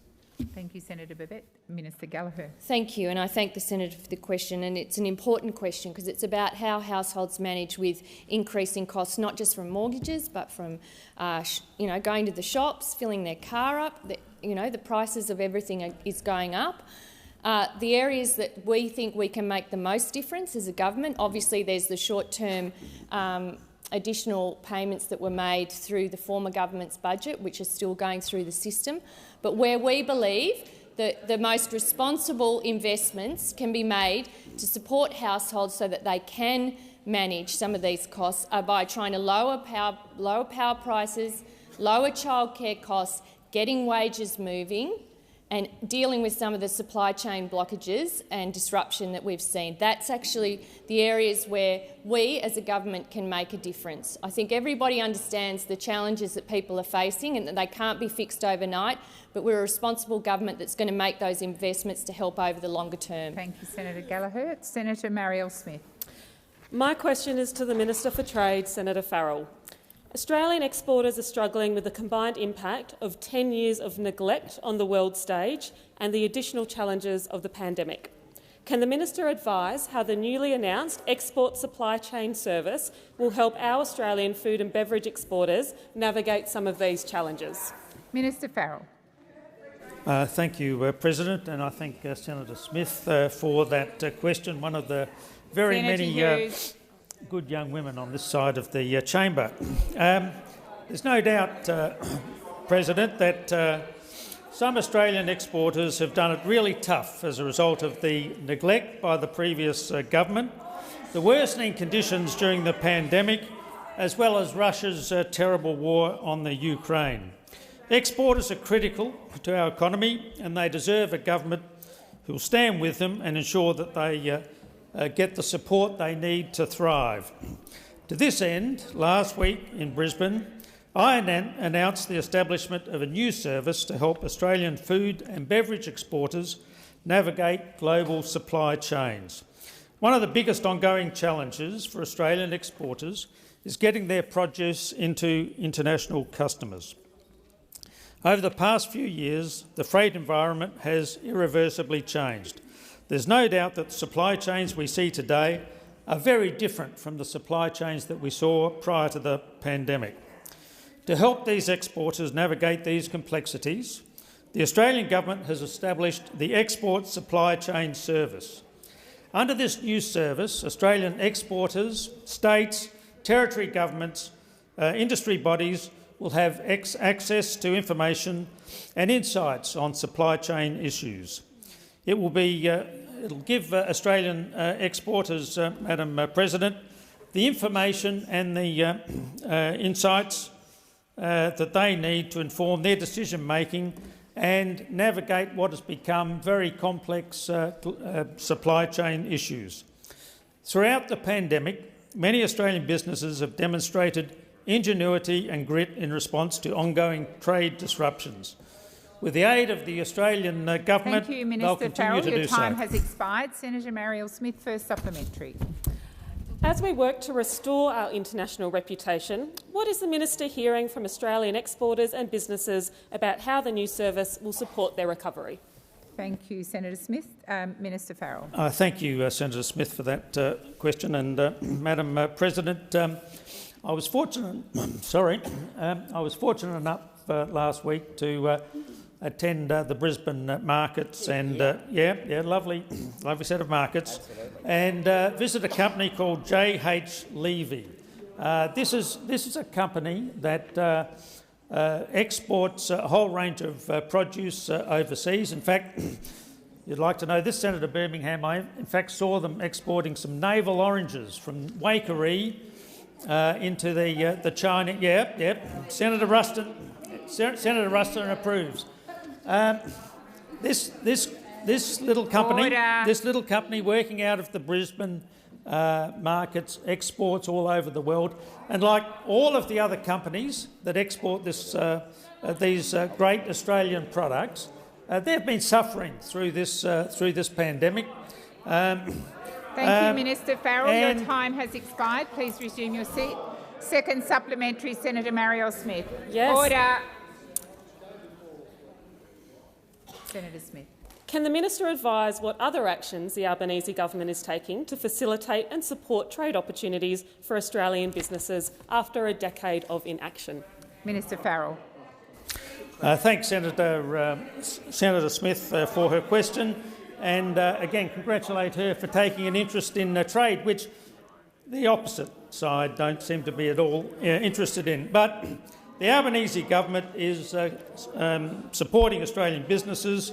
Thank you, Senator Babet. Minister Gallagher. Thank you, and I thank the senator for the question. And it's an important question because it's about how households manage with increasing costs, not just from mortgages, but from going to the shops, filling their car up. The prices of everything is going up. The areas that we think we can make the most difference as a government, obviously there's the short-term additional payments that were made through the former government's budget, which are still going through the system. But where we believe that the most responsible investments can be made to support households so that they can manage some of these costs are by trying to lower power prices, lower childcare costs, getting wages moving, and dealing with some of the supply chain blockages and disruption that we've seen. That's actually the areas where we as a government can make a difference. I think everybody understands the challenges that people are facing and that they can't be fixed overnight, but we're a responsible government that's going to make those investments to help over the longer term. Thank you, Senator Gallagher. Senator Marielle Smith. My question is to the Minister for Trade, Senator Farrell. Australian exporters are struggling with the combined impact of 10 years of neglect on the world stage and the additional challenges of the pandemic. Can the Minister advise how the newly announced Export Supply Chain Service will help our Australian food and beverage exporters navigate some of these challenges? Minister Farrell. Thank you, President, and I thank Senator Smith for that question. One of the very many good young women on this side of the chamber. There's no doubt, President, that some Australian exporters have done it really tough as a result of the neglect by the previous government, the worsening conditions during the pandemic, as well as Russia's terrible war on the Ukraine. Exporters are critical to our economy, and they deserve a government who will stand with them and ensure that they get the support they need to thrive. To this end, last week in Brisbane, I announced the establishment of a new service to help Australian food and beverage exporters navigate global supply chains. One of the biggest ongoing challenges for Australian exporters is getting their produce into international customers. Over the past few years, the freight environment has irreversibly changed. There's no doubt that the supply chains we see today are very different from the supply chains that we saw prior to the pandemic. To help these exporters navigate these complexities, the Australian government has established the Export Supply Chain Service. Under this new service, Australian exporters, states, territory governments, industry bodies will have access to information and insights on supply chain issues. It'll give Australian exporters, Madam President, the information and the insights that they need to inform their decision-making and navigate what has become very complex supply chain issues. Throughout the pandemic, many Australian businesses have demonstrated ingenuity and grit in response to ongoing trade disruptions. With the aid of the Australian government, Thank you, they'll Minister continue Farrell. to do Your so. time has expired. Senator Marielle Smith, first supplementary. As we work to restore our international reputation, what is the Minister hearing from Australian exporters and businesses about how the new service will support their recovery? Thank you, Senator Smith. Minister Farrell. Thank you, Senator Smith, for that question. And Madam President, I was fortunate. I was fortunate enough last week to attend the Brisbane markets, and lovely set of markets, and visit a company called J.H. Levy. This is a company that exports a whole range of produce overseas. In fact, you'd like to know this, Senator Birmingham, I in fact saw them exporting some navel oranges from Waikerie into the China. Senator Ruston approves. This little company working out of the Brisbane markets exports all over the world, and like all of the other companies that export these great Australian products, they've been suffering through this pandemic. Thank you, Minister Farrell. Your time has expired. Please resume your seat. Second supplementary, Senator Marielle Smith. Yes. Order. Senator Smith. Can the Minister advise what other actions the Albanese government is taking to facilitate and support trade opportunities for Australian businesses after a decade of inaction? Minister Farrell. Thanks, Senator Smith, for her question, and again congratulate her for taking an interest in trade, which the opposite side don't seem to be at all interested in. But the Albanese government is supporting Australian businesses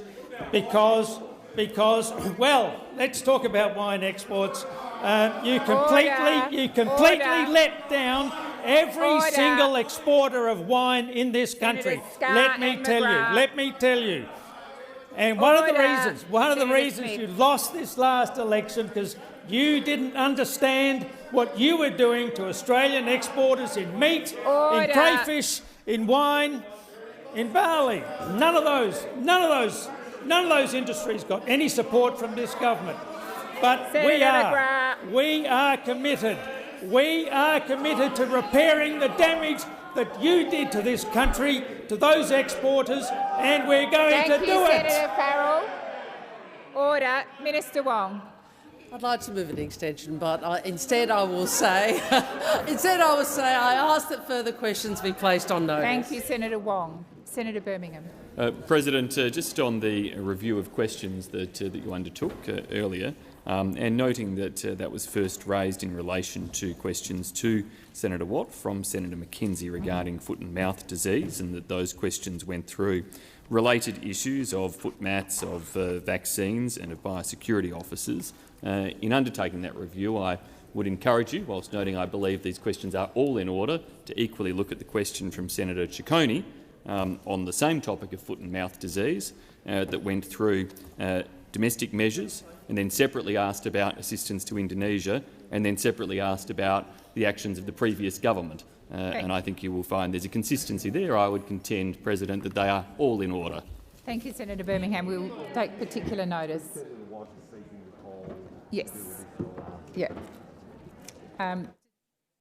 because, well, let's talk about wine exports. You completely let down every single exporter of wine in this country. Let me tell you. And one of the reasons you lost this last election because you didn't understand what you were doing to Australian exporters in meat, in crayfish, in wine, in barley. None of those industries got any support from this government. But we are committed. We are committed to repairing the damage that you did to this country, to those exporters, and we're going to do it. Thank you, Senator Farrell. Order. Minister Wong. I'd like to move an extension, but instead I will say I ask that further questions be placed on notice. Thank you, Senator Wong. Senator Birmingham. President, just on the review of questions that you undertook earlier, and noting that that was first raised in relation to questions to Senator Watt from Senator McKenzie regarding foot and mouth disease, and that those questions went through related issues of foot mats, of vaccines and of biosecurity officers. In undertaking that review, I would encourage you, whilst noting I believe these questions are all in order, to equally look at the question from Senator Ciccone on the same topic of foot and mouth disease that went through domestic measures, and then separately asked about assistance to Indonesia, and then separately asked about the actions of the previous government. And I think you will find there's a consistency there. I would contend, President, that they are all in order. Thank you, Senator Birmingham. We will take particular notice. Yes. Yeah.